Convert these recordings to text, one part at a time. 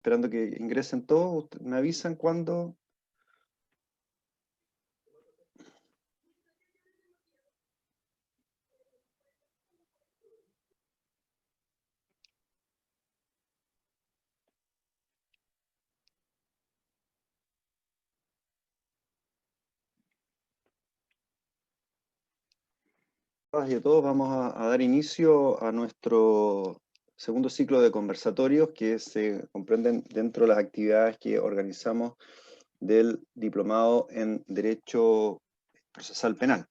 esperando que ingresen todos. ¿Me avisan cuándo? Y a todos vamos a dar inicio a nuestro segundo ciclo de conversatorios que se comprenden dentro de las actividades que organizamos del Diplomado en Derecho Procesal Penal.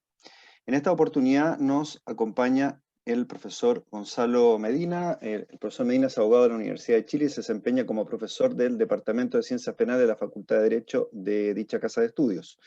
En esta oportunidad nos acompaña el profesor Gonzalo Medina. El profesor Medina es abogado de la Universidad de Chile y se desempeña como profesor del Departamento de Ciencias Penales de la Facultad de Derecho de dicha casa de estudios.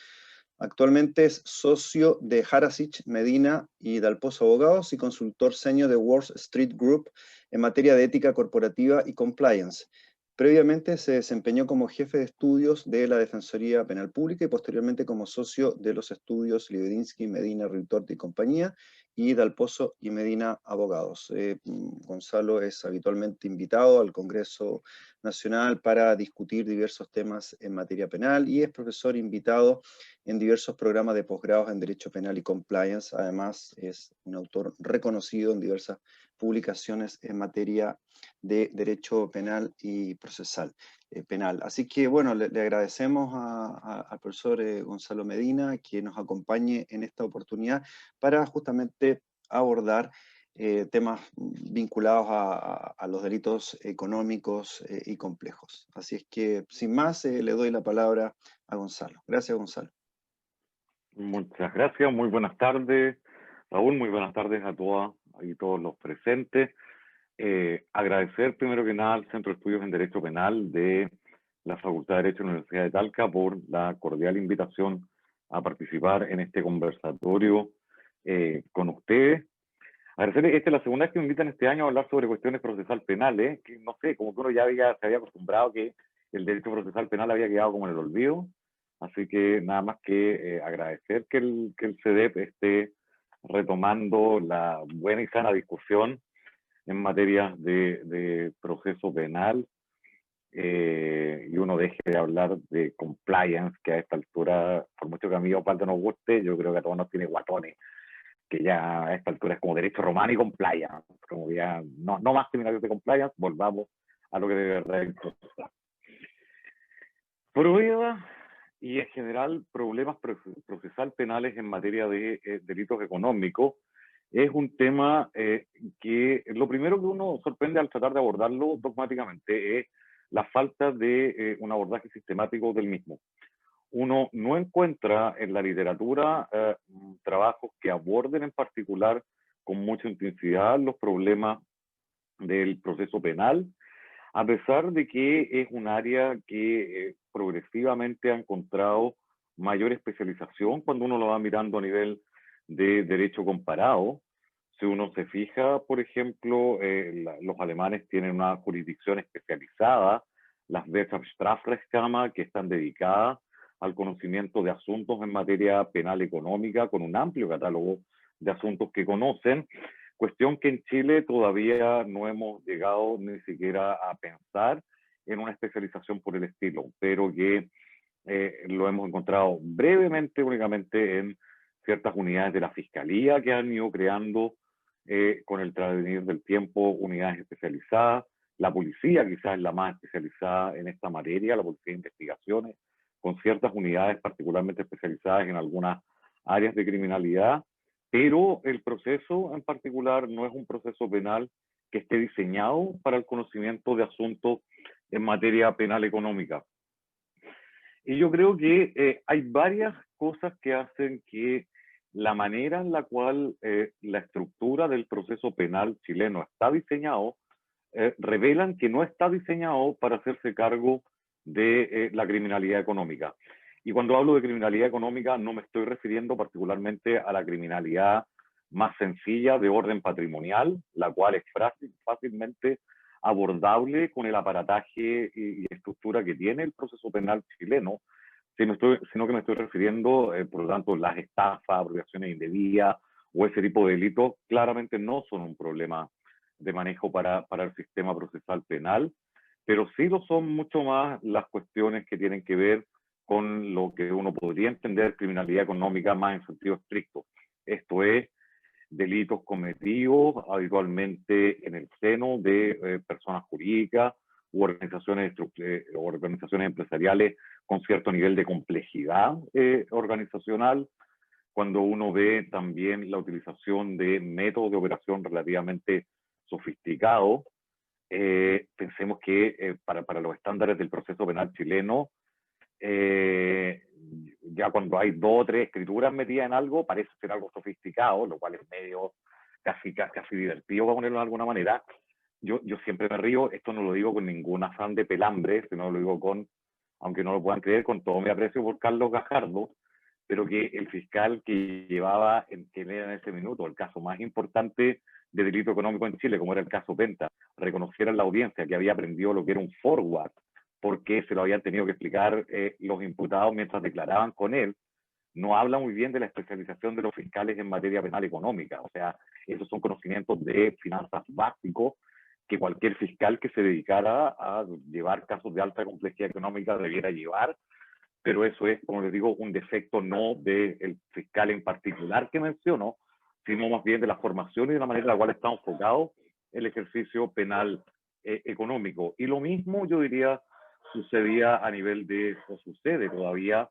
Actualmente es socio de Harasich, Medina y Dalpozo Abogados y consultor senior de Wall Street Group en materia de ética corporativa y compliance. Previamente se desempeñó como jefe de estudios de la Defensoría Penal Pública y posteriormente como socio de los estudios Libedinsky, Medina, Ritorti y compañía y Dalpozo y Medina Abogados. Gonzalo es habitualmente invitado al Congreso Nacional para discutir diversos temas en materia penal y es profesor invitado en diversos programas de posgrados en Derecho Penal y Compliance. Además, es un autor reconocido en diversas publicaciones en materia de Derecho Penal y Procesal Penal. Así que, bueno, le agradecemos al profesor Gonzalo Medina que nos acompañe en esta oportunidad para justamente abordar temas vinculados a los delitos económicos y complejos. Así es que, sin más, le doy la palabra a Gonzalo. Gracias, Gonzalo. Muchas gracias, muy buenas tardes, Raúl, muy buenas tardes a todas y todos los presentes. Agradecer primero que nada al Centro de Estudios en Derecho Penal de la Facultad de Derecho de la Universidad de Talca por la cordial invitación a participar en este conversatorio con ustedes. Agradecerles, esta es la segunda vez que me invitan este año a hablar sobre cuestiones procesal penales, que no sé, como que uno ya se había acostumbrado que el derecho procesal penal había quedado como en el olvido. Así que nada más que agradecer que el CEDEP esté retomando la buena y sana discusión en materia de proceso penal y uno deje de hablar de compliance, que a esta altura, por mucho que a mí Osvaldo nos guste, yo creo que a todos nos tiene guatones, que ya a esta altura es como derecho romano y compliance, como ya no más criminales de compliance, volvamos a lo que de verdad importa. Prueba y en general problemas procesal penales en materia de delitos económicos es un tema que lo primero que uno sorprende al tratar de abordarlo dogmáticamente es la falta de un abordaje sistemático del mismo. Uno no encuentra en la literatura trabajos que aborden en particular con mucha intensidad los problemas del proceso penal, a pesar de que es un área que progresivamente ha encontrado mayor especialización cuando uno lo va mirando a nivel de derecho comparado. Si uno se fija, por ejemplo, los alemanes tienen una jurisdicción especializada, las Wirtschaftsstrafrechtskammer, que están dedicadas al conocimiento de asuntos en materia penal económica, con un amplio catálogo de asuntos que conocen, cuestión que en Chile todavía no hemos llegado ni siquiera a pensar en una especialización por el estilo, pero que lo hemos encontrado brevemente, únicamente en ciertas unidades de la Fiscalía que han ido creando con el transcurrir del tiempo unidades especializadas. La policía quizás es la más especializada en esta materia, la policía de investigaciones, con ciertas unidades particularmente especializadas en algunas áreas de criminalidad, pero el proceso en particular no es un proceso penal que esté diseñado para el conocimiento de asuntos en materia penal económica. Y yo creo que hay varias cosas que hacen que la manera en la cual la estructura del proceso penal chileno está diseñado revelan que no está diseñado para hacerse cargo de la criminalidad económica. Y cuando hablo de criminalidad económica no me estoy refiriendo particularmente a la criminalidad más sencilla de orden patrimonial, la cual es fácilmente abordable con el aparataje y estructura que tiene el proceso penal chileno, sino que me estoy refiriendo, por lo tanto, las estafas, apropiaciones indebidas o ese tipo de delitos claramente no son un problema de manejo para el sistema procesal penal, pero sí lo son mucho más las cuestiones que tienen que ver con lo que uno podría entender criminalidad económica más en sentido estricto. Esto es, delitos cometidos habitualmente en el seno de personas jurídicas u organizaciones empresariales con cierto nivel de complejidad organizacional, cuando uno ve también la utilización de métodos de operación relativamente sofisticados. Pensemos que para los estándares del proceso penal chileno, ya cuando hay 2 o 3 escrituras metidas en algo, parece ser algo sofisticado, lo cual es medio casi divertido, para ponerlo de alguna manera. Yo siempre me río, esto no lo digo con ningún afán de pelambre, sino lo digo con, aunque no lo puedan creer, con todo mi aprecio por Carlos Gajardo, pero que el fiscal que llevaba que era en ese minuto el caso más importante de delito económico en Chile, como era el caso Penta, reconociera en la audiencia que había aprendido lo que era un forward, porque se lo habían tenido que explicar los imputados mientras declaraban con él, no habla muy bien de la especialización de los fiscales en materia penal económica. O sea, esos son conocimientos de finanzas básicos que cualquier fiscal que se dedicara a llevar casos de alta complejidad económica debiera llevar, pero eso es, como les digo, un defecto no del fiscal en particular que menciono, sino más bien de la formación y de la manera en la cual está enfocado el ejercicio penal económico. Y lo mismo, yo diría, sucedía a nivel de, o sucede todavía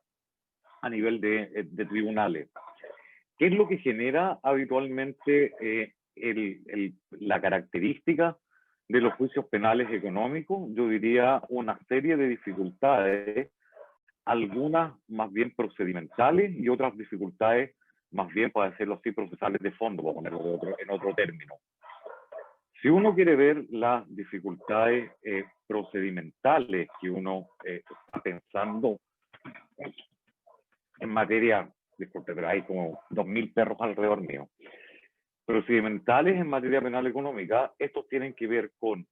a nivel de tribunales. ¿Qué es lo que genera habitualmente la característica de los juicios penales económicos? Yo diría una serie de dificultades, algunas más bien procedimentales y otras dificultades más bien, para decirlo así, procesales de fondo, para ponerlo en otro término. Si uno quiere ver las dificultades procedimentales que uno está pensando en materia, disculpe, pero hay como 2.000 perros alrededor mío, procedimentales en materia penal económica, estos tienen que ver con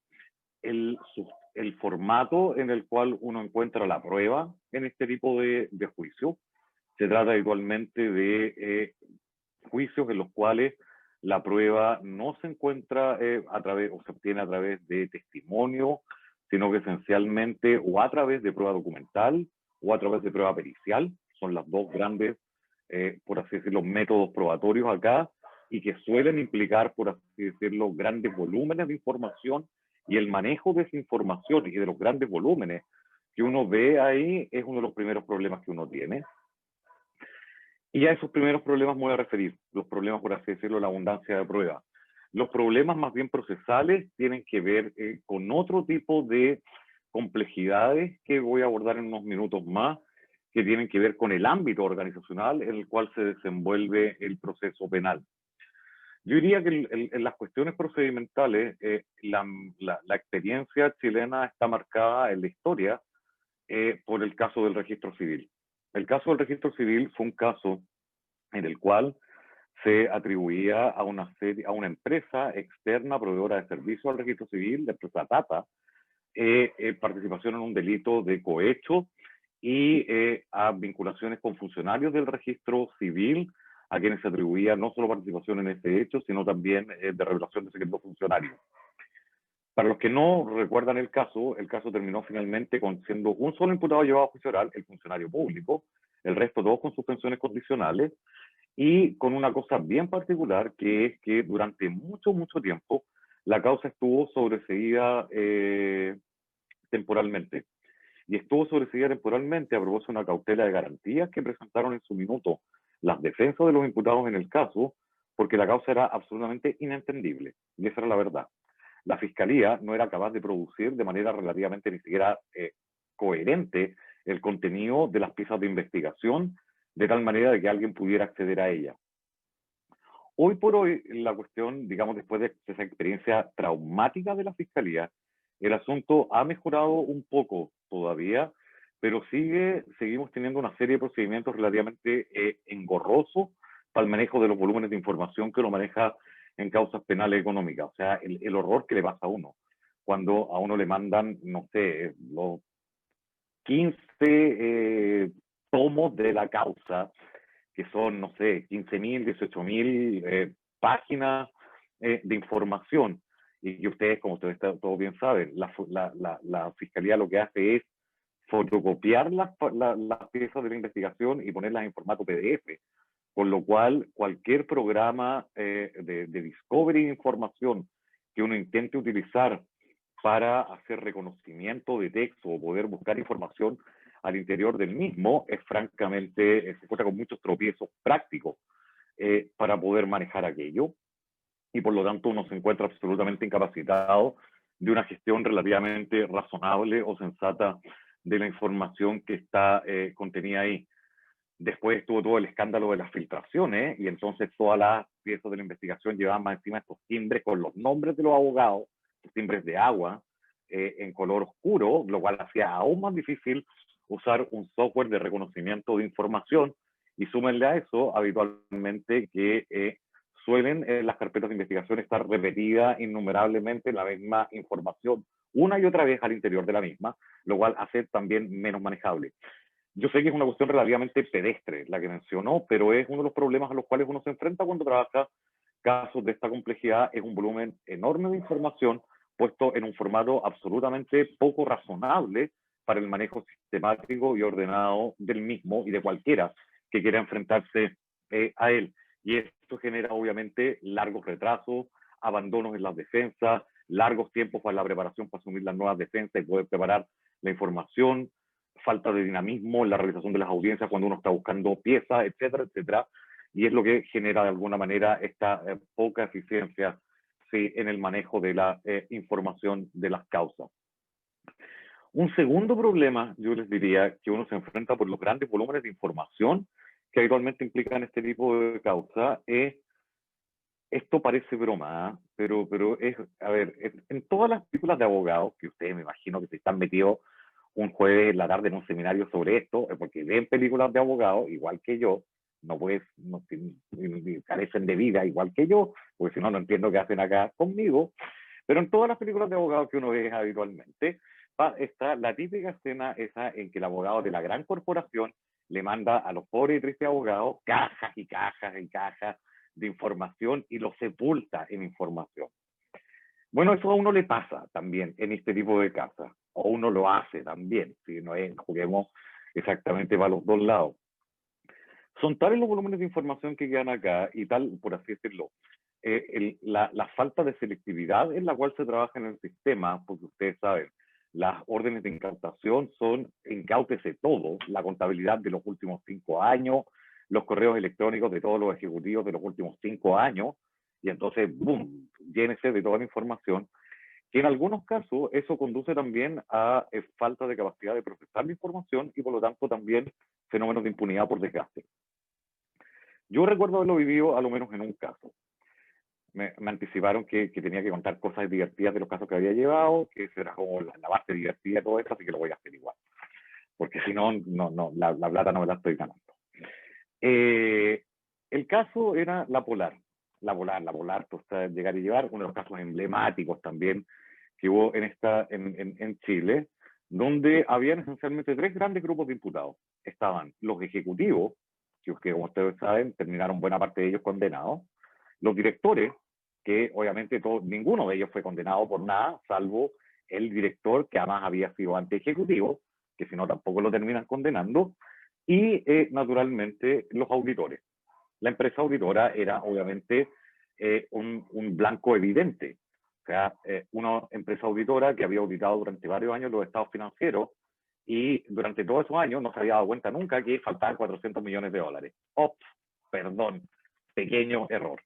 el formato en el cual uno encuentra la prueba en este tipo de juicio. Se trata habitualmente de juicios en los cuales la prueba no se encuentra a través, o se obtiene a través de testimonio, sino que esencialmente o a través de prueba documental o a través de prueba pericial. Son las dos grandes, por así decirlo, métodos probatorios acá, y que suelen implicar, por así decirlo, grandes volúmenes de información, y el manejo de esa información y de los grandes volúmenes que uno ve ahí es uno de los primeros problemas que uno tiene. Y a esos primeros problemas me voy a referir, los problemas, por así decirlo, la abundancia de pruebas. Los problemas más bien procesales tienen que ver con otro tipo de complejidades que voy a abordar en unos minutos más, que tienen que ver con el ámbito organizacional en el cual se desenvuelve el proceso penal. Yo diría que en las cuestiones procedimentales, la experiencia chilena está marcada en la historia por el caso del registro civil. El caso del registro civil fue un caso en el cual se atribuía a una empresa externa proveedora de servicios al registro civil, la empresa Tata, participación en un delito de cohecho y a vinculaciones con funcionarios del registro civil, a quienes se atribuía no solo participación en ese hecho, sino también de revelación de secretos funcionarios. Para los que no recuerdan el caso terminó finalmente siendo un solo imputado llevado a juicio oral, el funcionario público, el resto todos con suspensiones condicionales, y con una cosa bien particular, que es que durante mucho tiempo la causa estuvo sobreseída temporalmente. Y estuvo sobreseída temporalmente a propósito de una cautela de garantías que presentaron en su minuto las defensas de los imputados en el caso, porque la causa era absolutamente inentendible, y esa era la verdad. La Fiscalía no era capaz de producir de manera relativamente ni siquiera coherente el contenido de las piezas de investigación, de tal manera de que alguien pudiera acceder a ella. Hoy por hoy, la cuestión, digamos, después de esa experiencia traumática de la Fiscalía, el asunto ha mejorado un poco todavía, pero seguimos teniendo una serie de procedimientos relativamente engorrosos para el manejo de los volúmenes de información que uno maneja en causas penales económicas. O sea, el horror que le pasa a uno cuando a uno le mandan, no sé, los 15 tomos de la causa, que son, no sé, 15.000, 18.000 páginas de información, y que ustedes, como ustedes todos bien saben, la Fiscalía lo que hace es fotocopiar las piezas de la investigación y ponerlas en formato PDF, con lo cual cualquier programa de discovery de información que uno intente utilizar para hacer reconocimiento de texto o poder buscar información al interior del mismo es francamente, se encuentra con muchos tropiezos prácticos para poder manejar aquello, y por lo tanto uno se encuentra absolutamente incapacitado de una gestión relativamente razonable o sensata de la información que está contenida ahí. Después estuvo todo el escándalo de las filtraciones, y entonces todas las piezas de la investigación llevaban más encima estos timbres con los nombres de los abogados, los timbres de agua, en color oscuro, lo cual hacía aún más difícil usar un software de reconocimiento de información. Y súmenle a eso habitualmente que suelen las carpetas de investigación estar repetidas innumerablemente la misma información una y otra vez al interior de la misma, lo cual hace también menos manejable. Yo sé que es una cuestión relativamente pedestre la que mencionó, pero es uno de los problemas a los cuales uno se enfrenta cuando trabaja casos de esta complejidad. Es un volumen enorme de información puesto en un formato absolutamente poco razonable para el manejo sistemático y ordenado del mismo y de cualquiera que quiera enfrentarse a él. Y esto genera obviamente largos retrasos, abandonos en las defensas, largos tiempos para la preparación para asumir las nuevas defensas y poder preparar la información, falta de dinamismo en la realización de las audiencias cuando uno está buscando piezas, etcétera, etcétera. Y es lo que genera de alguna manera esta poca eficiencia, sí, en el manejo de la información de las causas. Un segundo problema, yo les diría, que uno se enfrenta por los grandes volúmenes de información que habitualmente implican este tipo de causa, es, esto parece broma, pero es, a ver, en todas las películas de abogados, que ustedes me imagino que se están metidos un jueves en la tarde en un seminario sobre esto, porque ven películas de abogados, igual que yo, no puedes, no, carecen de vida igual que yo, porque si no, no entiendo qué hacen acá conmigo. Pero en todas las películas de abogados que uno ve habitualmente, está la típica escena esa en que el abogado de la gran corporación le manda a los pobres y tristes abogados cajas y cajas y cajas de información y los sepulta en información. Bueno, eso a uno le pasa también en este tipo de casas, o uno lo hace también, si no es, juguemos exactamente para los dos lados. Son tales los volúmenes de información que quedan acá y tal, por así decirlo, la falta de selectividad en la cual se trabaja en el sistema, porque ustedes saben, las órdenes de incautación son incáutese todo, la contabilidad de los últimos 5 años, los correos electrónicos de todos los ejecutivos de los últimos 5 años, y entonces, boom, llénese de toda la información, que en algunos casos eso conduce también a falta de capacidad de procesar la información y por lo tanto también fenómenos de impunidad por desgaste. Yo recuerdo haberlo vivido a lo menos en un caso. Me anticiparon que tenía que contar cosas divertidas de los casos que había llevado, que eso era como la base divertida de todo esto, así que lo voy a hacer igual. Porque si no, la plata no me la estoy ganando. El caso era la Polar. La Polar, pues, llegar y llevar, uno de los casos emblemáticos también que hubo en Chile, donde habían esencialmente 3 grandes grupos de imputados. Estaban los ejecutivos, que como ustedes saben, terminaron buena parte de ellos condenados, los directores, que obviamente ninguno de ellos fue condenado por nada, salvo el director, que además había sido antiejecutivo, que si no tampoco lo terminan condenando, y naturalmente los auditores. La empresa auditora era obviamente un blanco evidente. O sea, una empresa auditora que había auditado durante varios años los estados financieros y durante todos esos años no se había dado cuenta nunca que faltaban 400 millones de dólares. Ops, perdón, pequeño error.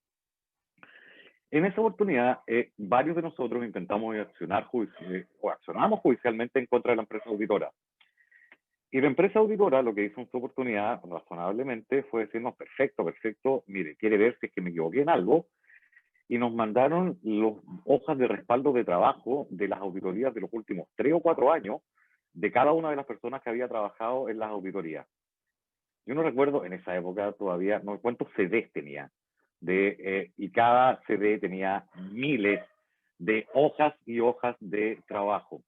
En esa oportunidad, varios de nosotros intentamos accionamos judicialmente en contra de la empresa auditora. Y la empresa auditora lo que hizo en su oportunidad, razonablemente, fue decirnos, perfecto, mire, quiere ver si es que me equivoqué en algo, y nos mandaron las hojas de respaldo de trabajo de las auditorías de los últimos 3 o 4 años de cada una de las personas que había trabajado en las auditorías. Yo no recuerdo en esa época todavía, no cuántos CDs tenía, y cada CD tenía miles de hojas y hojas de trabajo.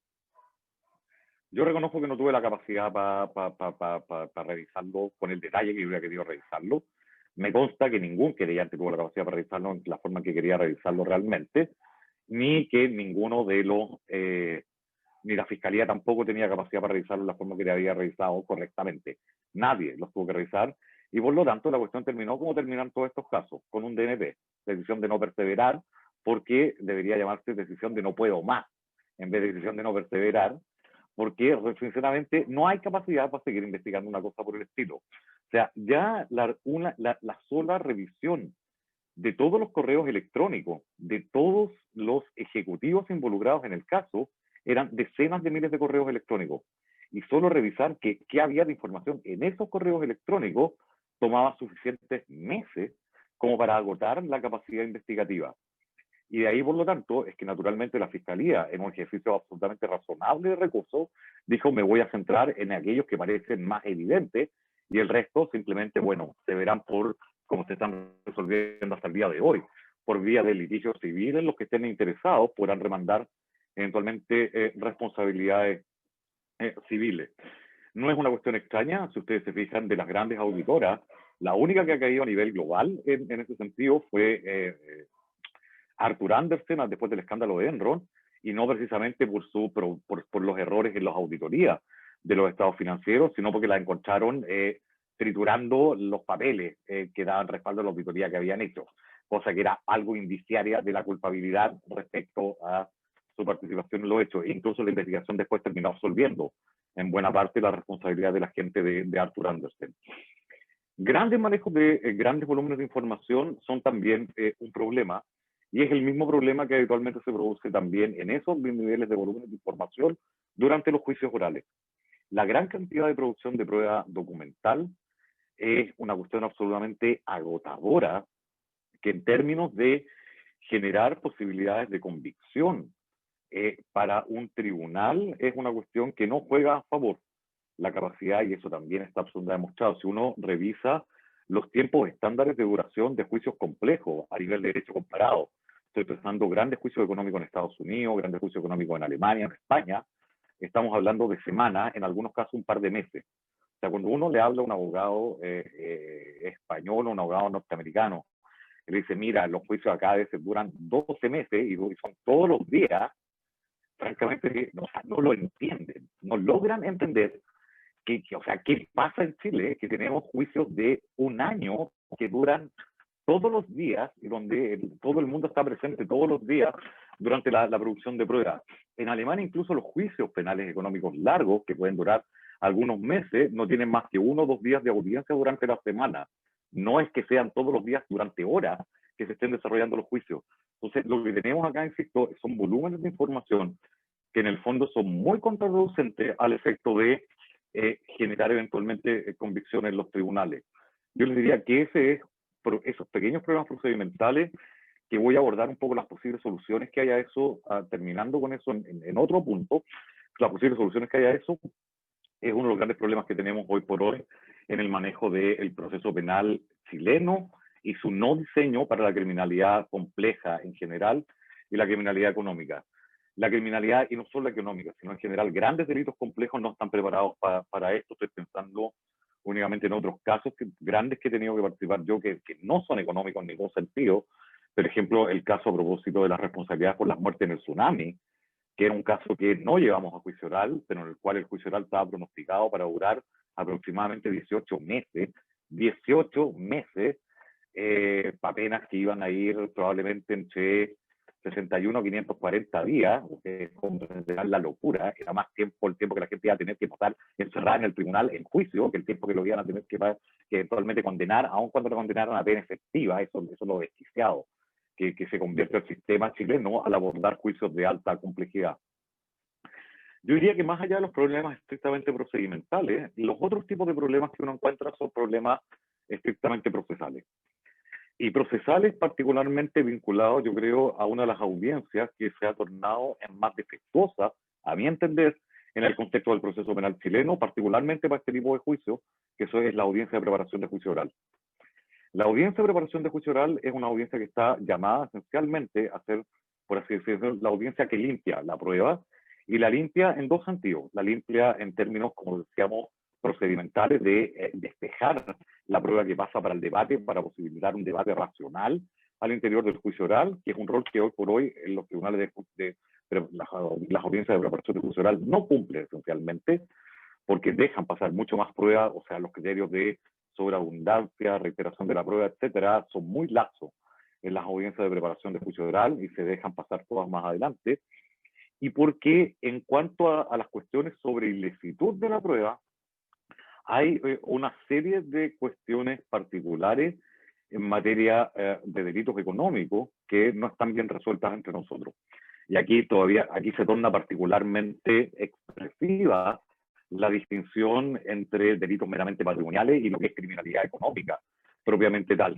Yo reconozco que no tuve la capacidad para revisarlo con el detalle que yo hubiera querido revisarlo. Me consta que ningún querellante tuvo la capacidad para revisarlo en la forma que quería revisarlo realmente. ni que ninguno de los, ni la Fiscalía tampoco tenía capacidad para revisarlo de la forma que le había revisado correctamente. Nadie los tuvo que revisar, y por lo tanto la cuestión terminó como terminan todos estos casos, con un DNP, decisión de no perseverar, porque debería llamarse decisión de no puedo más, en vez de decisión de no perseverar, porque sinceramente no hay capacidad para seguir investigando una cosa por el estilo. O sea, ya la sola revisión de todos los correos electrónicos, de todos los ejecutivos involucrados en el caso, eran decenas de miles de correos electrónicos. Y solo revisar qué había de información en esos correos electrónicos tomaba suficientes meses como para agotar la capacidad investigativa. Y de ahí, por lo tanto, es que naturalmente la Fiscalía, en un ejercicio absolutamente razonable de recursos, dijo, me voy a centrar en aquellos que parecen más evidentes, y el resto simplemente, bueno, se verán por cómo se están resolviendo hasta el día de hoy. Por vía de litigios civiles, los que estén interesados podrán remandar eventualmente responsabilidades civiles. No es una cuestión extraña, si ustedes se fijan, de las grandes auditoras, la única que ha caído a nivel global en ese sentido fue Arthur Andersen después del escándalo de Enron, y no precisamente por los errores en las auditorías de los estados financieros, sino porque la encontraron triturando los papeles que daban respaldo a la auditoría que habían hecho, cosa que era algo indiciaria de la culpabilidad respecto a su participación en los hechos. E incluso la investigación después terminó absolviendo en buena parte la responsabilidad de la gente de Arthur Andersen. Grandes manejos de grandes volúmenes de información son también un problema, y es el mismo problema que habitualmente se produce también en esos niveles de volúmenes de información durante los juicios orales. La gran cantidad de producción de prueba documental es una cuestión absolutamente agotadora, que en términos de generar posibilidades de convicción para un tribunal es una cuestión que no juega a favor. La capacidad, y eso también está absolutamente demostrado, si uno revisa los tiempos estándares de duración de juicios complejos a nivel de derecho comparado, estoy pensando grandes juicios económicos en Estados Unidos, grandes juicios económicos en Alemania, en España, estamos hablando de semanas, en algunos casos un par de meses. O sea, cuando uno le habla a un abogado español o un abogado norteamericano, le dice, mira, los juicios acá a veces duran 12 meses y son todos los días, francamente no lo entienden, no logran entender o sea, ¿qué pasa en Chile? Que tenemos juicios de un año que duran todos los días y donde todo el mundo está presente todos los días durante la producción de pruebas. En Alemania incluso los juicios penales económicos largos, que pueden durar algunos meses, no tienen más que 1 o 2 días de audiencia durante la semana. No es que sean todos los días durante horas que se estén desarrollando los juicios. Entonces, lo que tenemos acá, insisto, son volúmenes de información que en el fondo son muy contraproducentes al efecto de generar eventualmente convicciones en los tribunales. Yo les diría que esos pequeños problemas procedimentales, que voy a abordar un poco las posibles soluciones que haya eso, terminando con eso en otro punto, las posibles soluciones que haya eso, es uno de los grandes problemas que tenemos hoy por hoy en el manejo del proceso penal chileno y su no diseño para la criminalidad compleja en general y la criminalidad económica. La criminalidad, y no solo la económica, sino en general, grandes delitos complejos no están preparados para esto. Estoy pensando únicamente en otros casos grandes que he tenido que participar yo, que no son económicos en ningún sentido. Por ejemplo, el caso a propósito de las responsabilidades por las muertes en el tsunami, que era un caso que no llevamos a juicio oral, pero en el cual el juicio oral estaba pronosticado para durar aproximadamente 18 meses. 18 meses, para penas que iban a ir probablemente entre 61 a 540 días, la locura, era más tiempo el tiempo que la gente iba a tener que pasar encerrada en el tribunal en juicio, que el tiempo que lo iban a tener que eventualmente condenar, aun cuando lo condenaron a pena efectiva. Eso es lo desquiciado que se convierte el sistema chileno al abordar juicios de alta complejidad. Yo diría que más allá de los problemas estrictamente procedimentales, los otros tipos de problemas que uno encuentra son problemas estrictamente procesales. Y procesales particularmente vinculados, yo creo, a una de las audiencias que se ha tornado en más defectuosa, a mi entender, en el contexto del proceso penal chileno, particularmente para este tipo de juicios, que eso es la audiencia de preparación de juicio oral. La audiencia de preparación de juicio oral es una audiencia que está llamada esencialmente a ser, por así decirlo, la audiencia que limpia la prueba, y la limpia en dos sentidos. La limpia en términos, como decíamos, procedimentales de despejar la prueba que pasa para el debate, para posibilitar un debate racional, al interior del juicio oral, que es un rol que hoy por hoy en los tribunales pero las audiencias de preparación de juicio oral no cumplen esencialmente, porque dejan pasar mucho más pruebas, o sea, los criterios de sobreabundancia, reiteración de la prueba, etcétera, son muy laxos en las audiencias de preparación de juicio oral y se dejan pasar todas más adelante. Y porque en cuanto a las cuestiones sobre ilicitud de la prueba, hay una serie de cuestiones particulares en materia de delitos económicos que no están bien resueltas entre nosotros. Y aquí se torna particularmente expresiva la distinción entre delitos meramente patrimoniales y lo que es criminalidad económica, propiamente tal.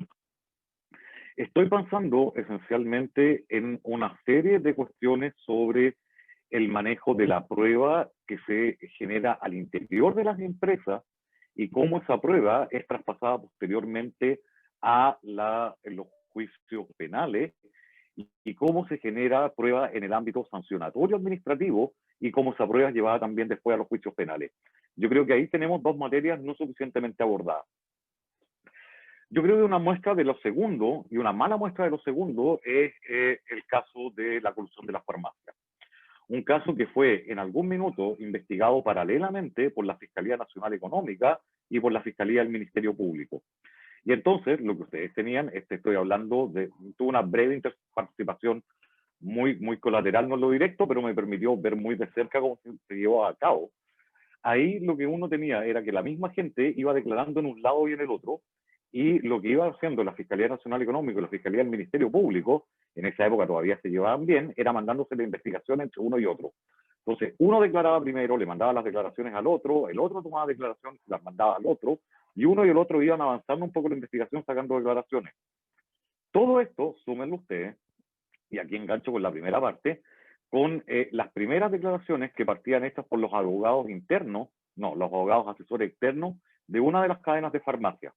Estoy pensando esencialmente en una serie de cuestiones sobre el manejo de la prueba que se genera al interior de las empresas y cómo esa prueba es traspasada posteriormente a los juicios penales y cómo se genera prueba en el ámbito sancionatorio administrativo y cómo esa prueba es llevada también después a los juicios penales. Yo creo que ahí tenemos dos materias no suficientemente abordadas. Yo creo que una muestra de lo segundo, y una mala muestra de lo segundo, es el caso de la colusión de las farmacias. Un caso que fue en algún minuto investigado paralelamente por la Fiscalía Nacional Económica y por la Fiscalía del Ministerio Público. Y entonces, lo que ustedes tenían, estoy hablando tuve una breve participación muy colateral, no lo directo, pero me permitió ver muy de cerca cómo se llevó a cabo. Ahí lo que uno tenía era que la misma gente iba declarando en un lado y en el otro, y lo que iba haciendo la Fiscalía Nacional Económica y la Fiscalía del Ministerio Público, en esa época todavía se llevaban bien, era mandándose la investigación entre uno y otro. Entonces, uno declaraba primero, le mandaba las declaraciones al otro, el otro tomaba declaraciones, las mandaba al otro, y uno y el otro iban avanzando un poco la investigación sacando declaraciones. Todo esto, súmenlo ustedes, y aquí engancho con la primera parte, con las primeras declaraciones que partían hechas por los abogados internos, no, los abogados asesores externos de una de las cadenas de farmacia,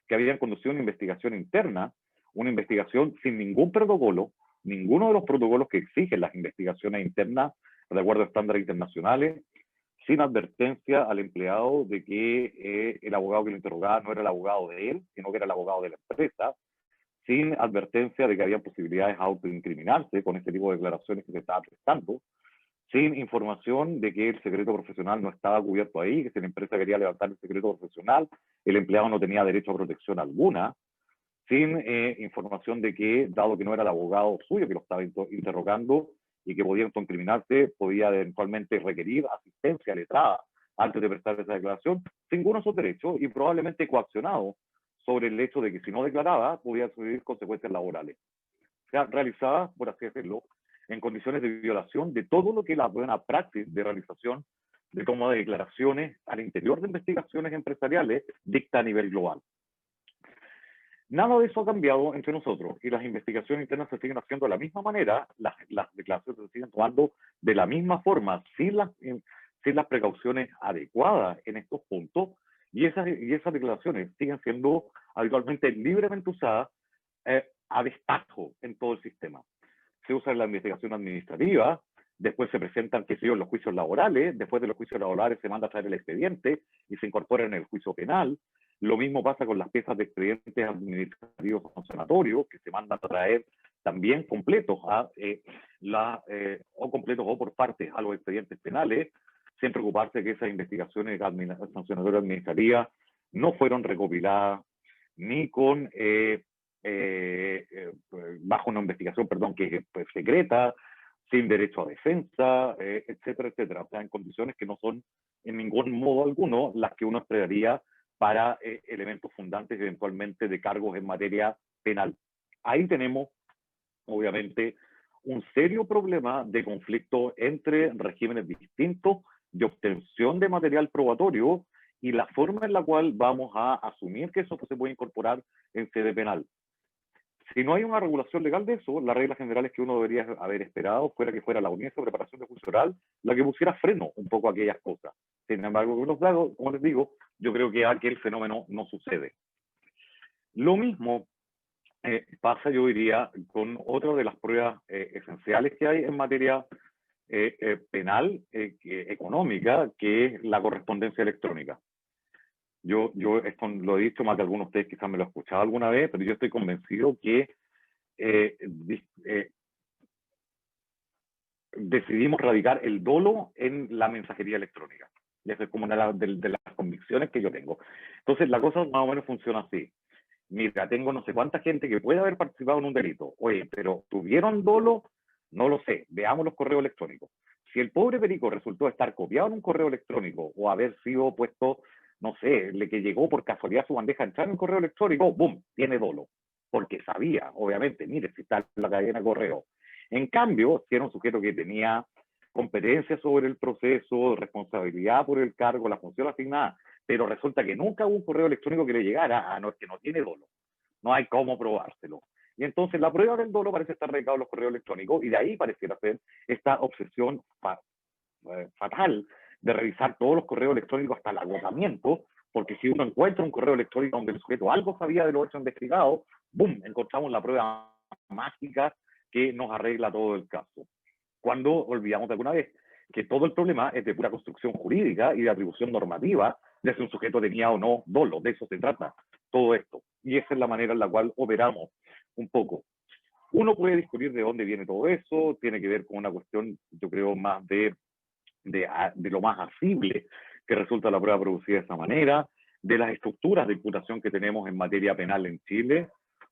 que habían conducido una investigación interna, una investigación sin ningún protocolo, ninguno de los protocolos que exigen las investigaciones internas de acuerdo a estándares internacionales, sin advertencia al empleado de que el abogado que lo interrogaba no era el abogado de él, sino que era el abogado de la empresa, sin advertencia de que había posibilidades de autoincriminarse con este tipo de declaraciones que se estaba prestando, sin información de que el secreto profesional no estaba cubierto ahí, que si la empresa quería levantar el secreto profesional, el empleado no tenía derecho a protección alguna, sin información de que, dado que no era el abogado suyo que lo estaba interrogando y que podía autoincriminarse, podía eventualmente requerir asistencia letrada antes de prestar esa declaración, sin ninguno de esos derechos y probablemente coaccionado sobre el hecho de que si no declaraba, podía sufrir consecuencias laborales. O sea, realizadas, por así decirlo, en condiciones de violación de todo lo que es la buena praxis de realización de toma de declaraciones al interior de investigaciones empresariales dicta a nivel global. Nada de eso ha cambiado entre nosotros y las investigaciones internas se siguen haciendo de la misma manera, las declaraciones se siguen tomando de la misma forma, sin las precauciones adecuadas en estos puntos, y esas declaraciones siguen siendo habitualmente libremente usadas a destajo en todo el sistema. Se usa en la investigación administrativa, después se presentan, qué sé yo, los juicios laborales, después de los juicios laborales se manda a traer el expediente y se incorpora en el juicio penal. Lo mismo pasa con las piezas de expedientes administrativos sancionatorios, que se mandan a traer también completos o completos o por partes a los expedientes penales, sin preocuparse que esas investigaciones sancionatorias administrativas no fueron recopiladas ni con bajo una investigación, que es pues, secreta, sin derecho a defensa, etcétera, etcétera. O sea, en condiciones que no son en ningún modo alguno las que uno esperaría para elementos fundantes eventualmente de cargos en materia penal. Ahí tenemos, obviamente, un serio problema de conflicto entre regímenes distintos de obtención de material probatorio y la forma en la cual vamos a asumir que eso se puede incorporar en sede penal. Si no hay una regulación legal de eso, la regla general es que uno debería haber esperado que fuera la audiencia de preparación de juicio oral la que pusiera freno un poco a aquellas cosas. Sin embargo, como les digo, yo creo que aquel fenómeno no sucede. Lo mismo pasa, yo diría, con otra de las pruebas esenciales que hay en materia penal económica, que es la correspondencia electrónica. Yo esto lo he dicho más que algunos de ustedes quizás me lo han escuchado alguna vez, pero yo estoy convencido que decidimos radicar el dolo en la mensajería electrónica. Y esa es como una de las convicciones que yo tengo. Entonces, la cosa más o menos funciona así. Mira, tengo no sé cuánta gente que puede haber participado en un delito. Oye, pero ¿tuvieron dolo? No lo sé. Veamos los correos electrónicos. Si el pobre perico resultó estar copiado en un correo electrónico o haber sido puesto, no sé, que llegó por casualidad su bandeja a entrar en un correo electrónico, ¡boom!, tiene dolo. Porque sabía, obviamente, mire, si está en la cadena de correo. En cambio, si era un sujeto que tenía competencia sobre el proceso, responsabilidad por el cargo, la función asignada, pero resulta que nunca hubo un correo electrónico que le llegara, no, es que no tiene dolo. No hay cómo probárselo. Y entonces la prueba del dolo parece estar radicada en los correos electrónicos, y de ahí pareciera ser esta obsesión fatal de revisar todos los correos electrónicos hasta el agotamiento, porque si uno encuentra un correo electrónico donde el sujeto algo sabía de lo hecho investigado, ¡boom!, encontramos la prueba mágica que nos arregla todo el caso. Cuando olvidamos de alguna vez que todo el problema es de pura construcción jurídica y de atribución normativa de si un sujeto tenía o no dolo. De eso se trata todo esto. Y esa es la manera en la cual operamos un poco. Uno puede discutir de dónde viene todo eso, tiene que ver con una cuestión, yo creo, más de lo más asible que resulta la prueba producida de esa manera, de las estructuras de imputación que tenemos en materia penal en Chile.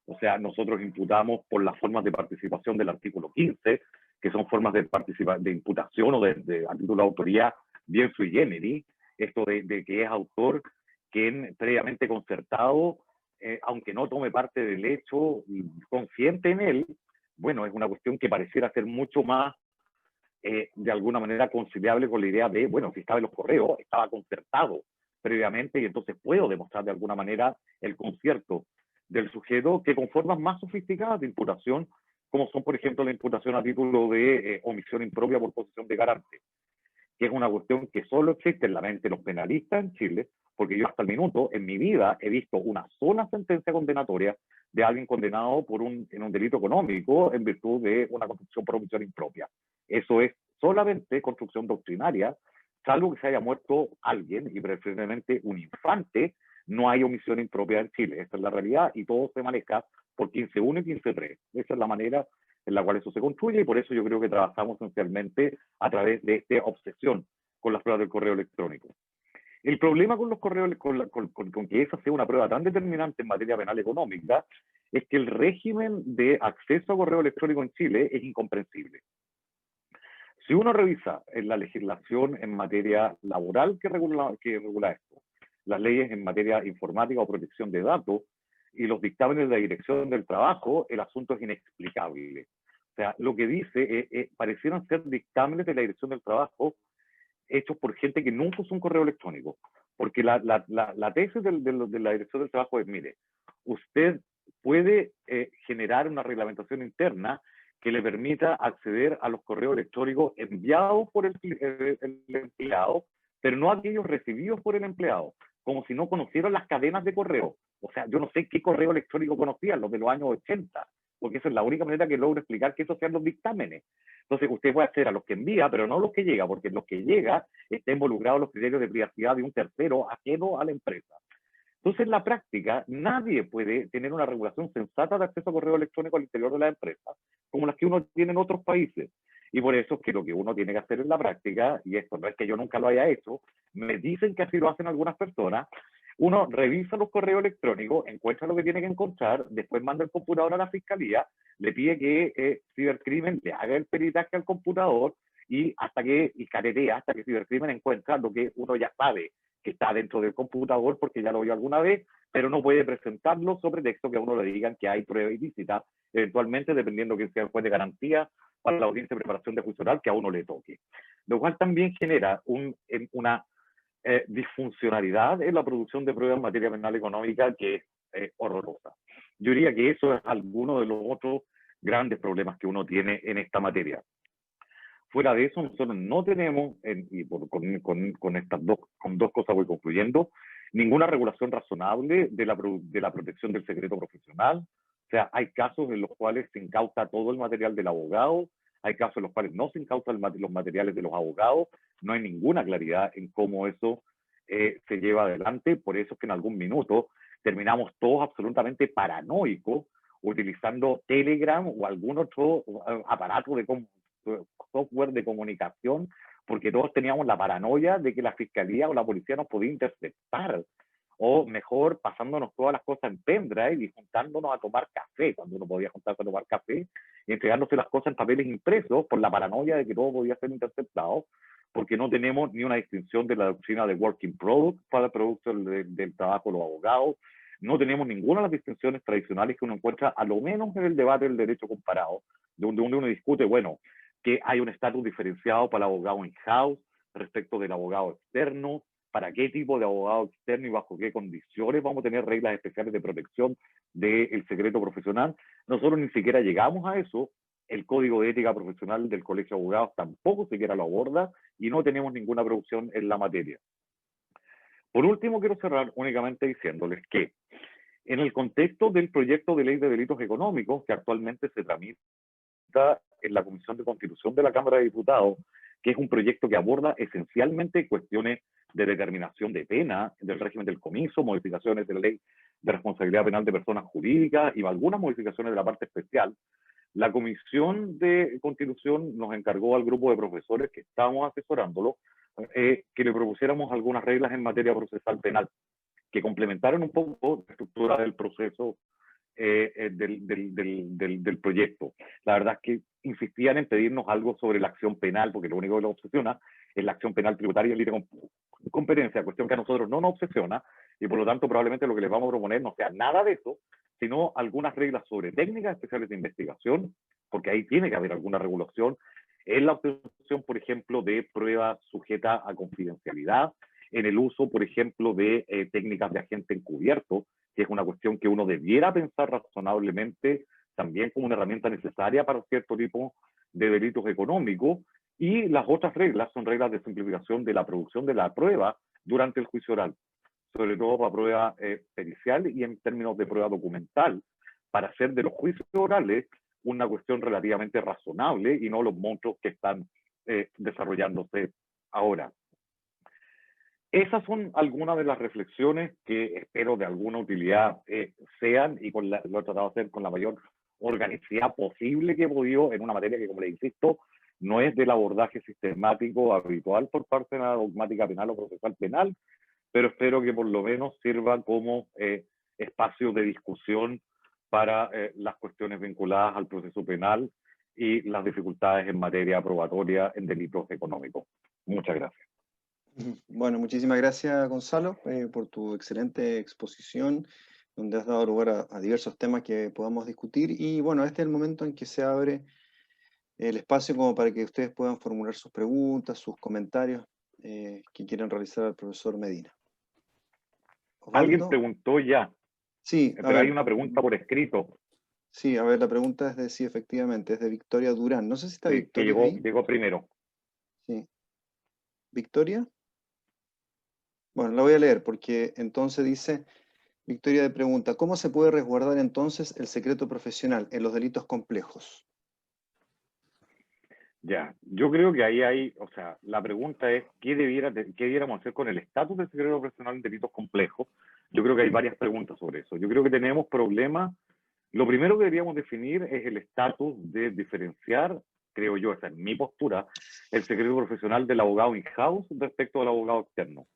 O sea, nosotros imputamos por las formas de participación del artículo 15, que son formas de imputación o de a título de autoría bien sui generis, esto de que es autor quien previamente concertado, aunque no tome parte del hecho, consciente en él. Bueno, es una cuestión que pareciera ser mucho más de alguna manera conciliable con la idea de, bueno, si estaba en los correos, estaba concertado previamente y entonces puedo demostrar de alguna manera el concierto del sujeto, que con formas más sofisticadas de imputación, como son, por ejemplo, la imputación a título de omisión impropia por posición de garante, que es una cuestión que solo existe en la mente de los penalistas en Chile, porque yo hasta el minuto en mi vida he visto una sola sentencia condenatoria de alguien condenado en un delito económico en virtud de una construcción por omisión impropia. Eso es solamente construcción doctrinaria, salvo que se haya muerto alguien, y preferiblemente un infante. No hay omisión impropia en Chile. Esa es la realidad, y todo se maneja por 15.1 y 15.3. Esa es la manera en la cual eso se construye, y por eso yo creo que trabajamos esencialmente a través de esta obsesión con las pruebas del correo electrónico. El problema con los correos, con que esa sea una prueba tan determinante en materia penal económica, es que el régimen de acceso a correo electrónico en Chile es incomprensible. Si uno revisa en la legislación en materia laboral que regula esto, las leyes en materia informática o protección de datos y los dictámenes de la Dirección del Trabajo, el asunto es inexplicable. O sea, lo que dice parecieran ser dictámenes de la Dirección del Trabajo hechos por gente que nunca usó un correo electrónico. Porque la tesis de la Dirección del Trabajo es, mire, usted puede generar una reglamentación interna que le permita acceder a los correos electrónicos enviados por el empleado, pero no aquellos recibidos por el empleado, como si no conocieran las cadenas de correo. O sea, yo no sé qué correo electrónico conocían, los de los años 80, porque esa es la única manera que logro explicar que esos sean los dictámenes. Entonces, usted puede acceder a los que envía, pero no los que llega, porque en los que llega está involucrado los criterios de privacidad de un tercero ajeno a la empresa. Entonces, en la práctica, nadie puede tener una regulación sensata de acceso a correo electrónico al interior de la empresa, como las que uno tiene en otros países. Y por eso es que lo que uno tiene que hacer en la práctica, y esto no es que yo nunca lo haya hecho, me dicen que así lo hacen algunas personas, uno revisa los correos electrónicos, encuentra lo que tiene que encontrar, después manda el computador a la fiscalía, le pide que Cibercrimen le haga el peritaje al computador y caretea hasta que Cibercrimen encuentra lo que uno ya sabe que está dentro del computador porque ya lo vio alguna vez, pero no puede presentarlo sobre texto que a uno le digan que hay prueba ilícita, eventualmente dependiendo que sea el juez de garantía para la audiencia de preparación de juicio oral que a uno le toque. Lo cual también genera una disfuncionalidad en la producción de pruebas en materia penal económica que es horrorosa. Yo diría que eso es alguno de los otros grandes problemas que uno tiene en esta materia. Fuera de eso, nosotros no tenemos, con dos cosas voy concluyendo, ninguna regulación razonable de la protección del secreto profesional. O sea, hay casos en los cuales se incauta todo el material del abogado, hay casos en los cuales no se incautan los materiales de los abogados, no hay ninguna claridad en cómo eso se lleva adelante. Por eso es que en algún minuto terminamos todos absolutamente paranoicos utilizando Telegram o algún otro aparato de software de comunicación, porque todos teníamos la paranoia de que la fiscalía o la policía nos podía interceptar, o mejor, pasándonos todas las cosas en pendrive y juntándonos a tomar café, cuando uno podía juntarse a tomar café, y entregándose las cosas en papeles impresos por la paranoia de que todo podía ser interceptado, porque no tenemos ni una distinción de la doctrina de working product para el producto del trabajo de los abogados, no tenemos ninguna de las distinciones tradicionales que uno encuentra, a lo menos en el debate del derecho comparado, donde uno discute, bueno, que hay un estatus diferenciado para el abogado in-house respecto del abogado externo, para qué tipo de abogado externo y bajo qué condiciones vamos a tener reglas especiales de protección del secreto profesional. Nosotros ni siquiera llegamos a eso, el código de ética profesional del Colegio de Abogados tampoco siquiera lo aborda y no tenemos ninguna producción en la materia. Por último, quiero cerrar únicamente diciéndoles que en el contexto del proyecto de ley de delitos económicos que actualmente se tramita en la Comisión de Constitución de la Cámara de Diputados, que es un proyecto que aborda esencialmente cuestiones de determinación de pena, del régimen del comiso, modificaciones de la ley de responsabilidad penal de personas jurídicas y algunas modificaciones de la parte especial. La Comisión de Constitución nos encargó al grupo de profesores que estábamos asesorándolo que le propusiéramos algunas reglas en materia procesal penal que complementaron un poco la estructura del proceso del proyecto. La verdad es que insistían en pedirnos algo sobre la acción penal, porque lo único que nos obsesiona es la acción penal tributaria y libre competencia, cuestión que a nosotros no nos obsesiona, y por lo tanto probablemente lo que les vamos a proponer no sea nada de eso, sino algunas reglas sobre técnicas especiales de investigación, porque ahí tiene que haber alguna regulación, en la obtención, por ejemplo, de pruebas sujetas a confidencialidad, en el uso, por ejemplo, de técnicas de agente encubierto, que es una cuestión que uno debiera pensar razonablemente también como una herramienta necesaria para cierto tipo de delitos económicos, y las otras reglas son reglas de simplificación de la producción de la prueba durante el juicio oral, sobre todo para prueba pericial y en términos de prueba documental, para hacer de los juicios orales una cuestión relativamente razonable y no los monstruos que están desarrollándose ahora. Esas son algunas de las reflexiones que espero de alguna utilidad sean, y lo he tratado de hacer con la mayor organicidad posible que he podido en una materia que, como le insisto, no es del abordaje sistemático habitual por parte de la dogmática penal o procesal penal, pero espero que por lo menos sirva como espacio de discusión para las cuestiones vinculadas al proceso penal y las dificultades en materia probatoria en delitos económicos. Muchas gracias. Bueno, muchísimas gracias, Gonzalo, por tu excelente exposición, donde has dado lugar a diversos temas que podamos discutir. Y bueno, este es el momento en que se abre el espacio como para que ustedes puedan formular sus preguntas, sus comentarios que quieran realizar al profesor Medina. ¿Osvaldo? Alguien preguntó ya, sí, pero hay una pregunta por escrito. Sí, a ver, la pregunta es de sí, efectivamente, es de Victoria Durán. No sé si está Victoria que ahí. llegó primero. Sí. ¿Victoria? Bueno, la voy a leer porque entonces dice, Victoria de pregunta, ¿cómo se puede resguardar entonces el secreto profesional en los delitos complejos? Ya, yo creo que ahí hay, o sea, la pregunta es, ¿qué debiéramos hacer con el estatus del secreto profesional en delitos complejos? Yo creo que hay varias preguntas sobre eso. Yo creo que tenemos problemas. Lo primero que deberíamos definir es el estatus de diferenciar, creo yo, esa es mi postura, el secreto profesional del abogado in-house respecto al abogado externo.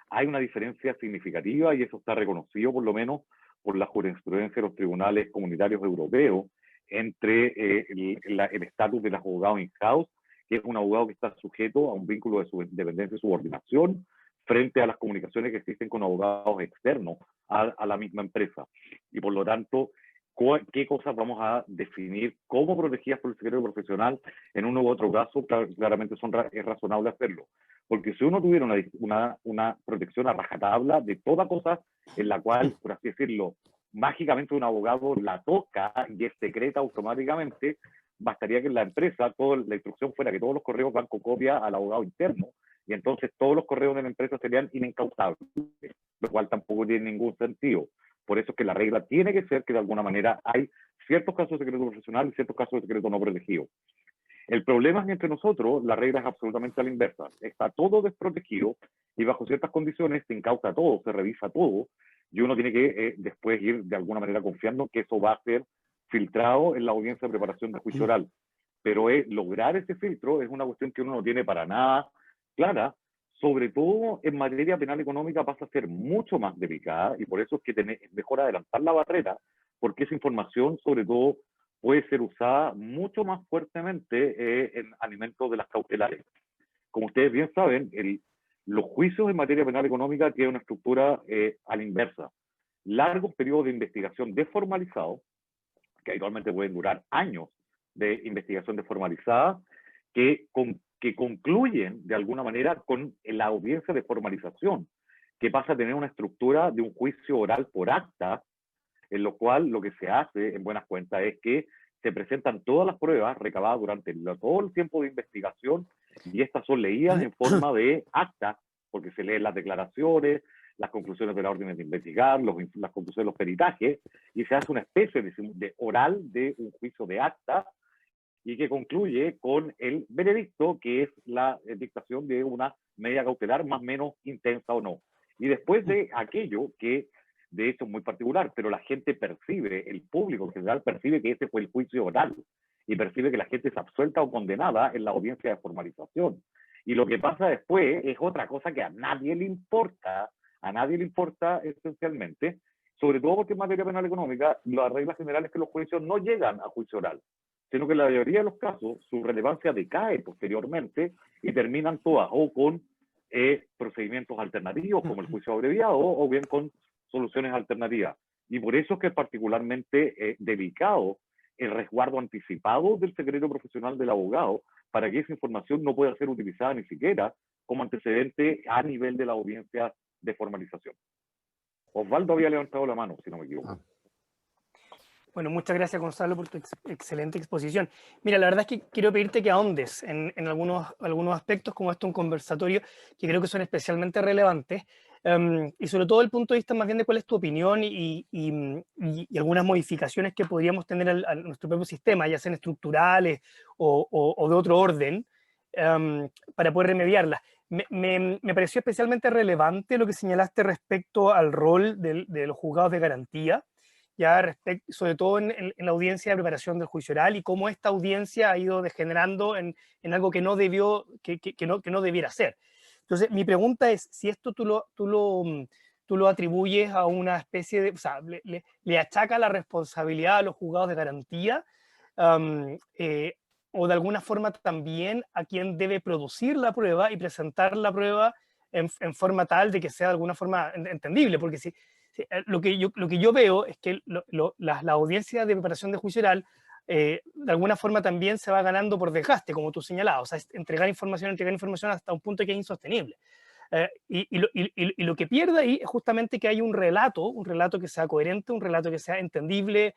Hay una diferencia significativa y eso está reconocido por lo menos por la jurisprudencia de los tribunales comunitarios europeos entre el estatus del abogado in-house, que es un abogado que está sujeto a un vínculo de dependencia y subordinación, frente a las comunicaciones que existen con abogados externos a la misma empresa. Y por lo tanto, qué cosas vamos a definir como protegidas por el secreto profesional en uno u otro caso, claramente es razonable hacerlo. Porque si uno tuviera una protección a rajatabla de toda cosa en la cual, por así decirlo, mágicamente un abogado la toca y es secreta automáticamente, bastaría que en la empresa la instrucción fuera que todos los correos van con copia al abogado interno, y entonces todos los correos de la empresa serían incautables, lo cual tampoco tiene ningún sentido. Por eso es que la regla tiene que ser que de alguna manera hay ciertos casos de secreto profesional y ciertos casos de secreto no protegido. El problema es que entre nosotros la regla es absolutamente a la inversa. Está todo desprotegido y bajo ciertas condiciones se incauta todo, se revisa todo, y uno tiene que después ir de alguna manera confiando que eso va a ser filtrado en la audiencia de preparación de juicio oral. Pero lograr ese filtro es una cuestión que uno no tiene para nada clara, sobre todo en materia penal económica pasa a ser mucho más delicada y por eso es que es mejor adelantar la barrera, porque esa información sobre todo puede ser usada mucho más fuertemente en alimentos de las cautelares. Como ustedes bien saben, los juicios en materia penal económica tienen una estructura a la inversa. Largos periodos de investigación desformalizados, que habitualmente pueden durar años de investigación desformalizada, que concluyen de alguna manera con la audiencia de formalización, que pasa a tener una estructura de un juicio oral por acta, en lo cual lo que se hace, en buenas cuentas, es que se presentan todas las pruebas recabadas durante todo el tiempo de investigación y estas son leídas en forma de acta, porque se leen las declaraciones, las conclusiones de la orden de investigar, las conclusiones de los peritajes, y se hace una especie de oral de un juicio de acta y que concluye con el veredicto, que es la dictación de una medida cautelar más o menos intensa o no. Y después de aquello que, de hecho, es muy particular, pero la gente percibe, el público en general percibe que ese fue el juicio oral y percibe que la gente es absuelta o condenada en la audiencia de formalización. Y lo que pasa después es otra cosa que a nadie le importa esencialmente, sobre todo porque en materia penal económica la regla general es que los juicios no llegan a juicio oral, sino que en la mayoría de los casos su relevancia decae posteriormente y terminan todas o con procedimientos alternativos como el juicio abreviado o bien con soluciones alternativas. Y por eso es que es particularmente delicado el resguardo anticipado del secreto profesional del abogado para que esa información no pueda ser utilizada ni siquiera como antecedente a nivel de la audiencia de formalización. Osvaldo había levantado la mano, si no me equivoco. Bueno, muchas gracias, Gonzalo, por tu excelente exposición. Mira, la verdad es que quiero pedirte que ahondes en algunos aspectos, como esto, un conversatorio, que creo que son especialmente relevantes, y sobre todo el punto de vista más bien de cuál es tu opinión y algunas modificaciones que podríamos tener a nuestro propio sistema, ya sean estructurales o de otro orden, para poder remediarlas. Me pareció especialmente relevante lo que señalaste respecto al rol de los juzgados de garantía, ya sobre todo en la audiencia de preparación del juicio oral y cómo esta audiencia ha ido degenerando en algo que no debiera ser. Entonces, mi pregunta es, si esto tú lo atribuyes a una especie de, o sea, le achaca la responsabilidad a los juzgados de garantía, o de alguna forma también a quien debe producir la prueba y presentar la prueba en forma tal de que sea de alguna forma entendible, porque si lo que yo veo es que la audiencia de preparación de juicio oral de alguna forma también se va ganando por desgaste, como tú señalabas, o sea, entregar información hasta un punto que es insostenible. Y lo que pierde ahí es justamente que hay un relato que sea coherente, un relato que sea entendible.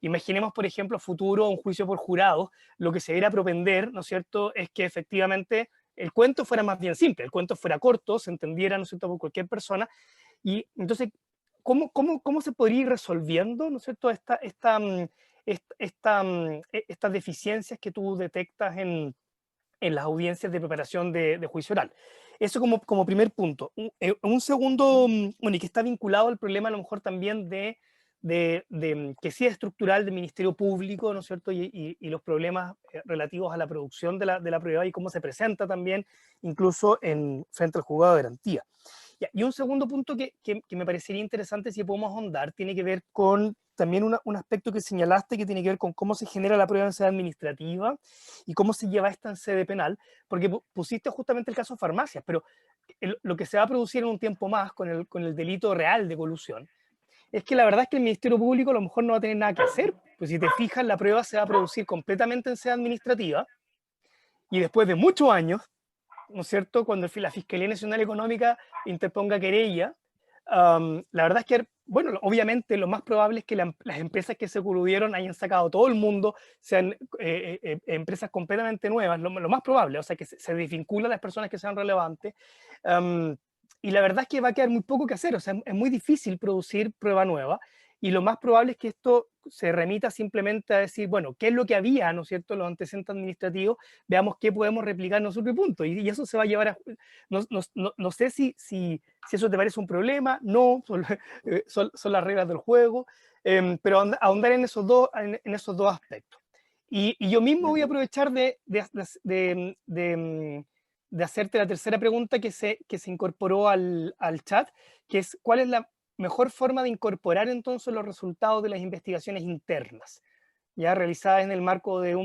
Imaginemos, por ejemplo, a futuro un juicio por jurado, lo que se irá a propender, ¿no es cierto?, es que efectivamente el cuento fuera más bien simple, el cuento fuera corto, se entendiera, ¿no es cierto?, por cualquier persona. Y entonces, ¿cómo se podría ir resolviendo, ¿no es cierto?, estas deficiencias que tú detectas en las audiencias de preparación de juicio oral? Eso como primer punto. Un segundo, bueno, y que está vinculado al problema a lo mejor también que sí es estructural del Ministerio Público, ¿no es cierto?, y los problemas relativos a la producción de la prueba y cómo se presenta también incluso frente al juzgado de garantía. Y un segundo punto que me parecería interesante, si podemos ahondar, tiene que ver con también un aspecto que señalaste, que tiene que ver con cómo se genera la prueba en sede administrativa y cómo se lleva esta en sede penal, porque pusiste justamente el caso de farmacias, pero lo que se va a producir en un tiempo más con el delito real de colusión, es que la verdad es que el Ministerio Público a lo mejor no va a tener nada que hacer, pues si te fijas, la prueba se va a producir completamente en sede administrativa y después de muchos años, ¿no es cierto?, cuando la Fiscalía Nacional Económica interponga querella, la verdad es que, bueno, obviamente lo más probable es que las empresas que se coludieron hayan sacado todo el mundo, sean empresas completamente nuevas, lo más probable, o sea, que se desvinculan las personas que sean relevantes, y la verdad es que va a quedar muy poco que hacer, o sea, es muy difícil producir prueba nueva, y lo más probable es que esto se remita simplemente a decir, bueno, ¿qué es lo que había, ¿no es cierto?, los antecedentes administrativos, veamos qué podemos replicar nosotros y punto, y eso se va a llevar a... No sé si eso te parece un problema, no, son las reglas del juego, pero ahondar en esos dos aspectos. Y yo mismo voy a aprovechar de hacerte la tercera pregunta que se incorporó al chat, que es ¿cuál es la mejor forma de incorporar entonces los resultados de las investigaciones internas, ya realizadas en el marco de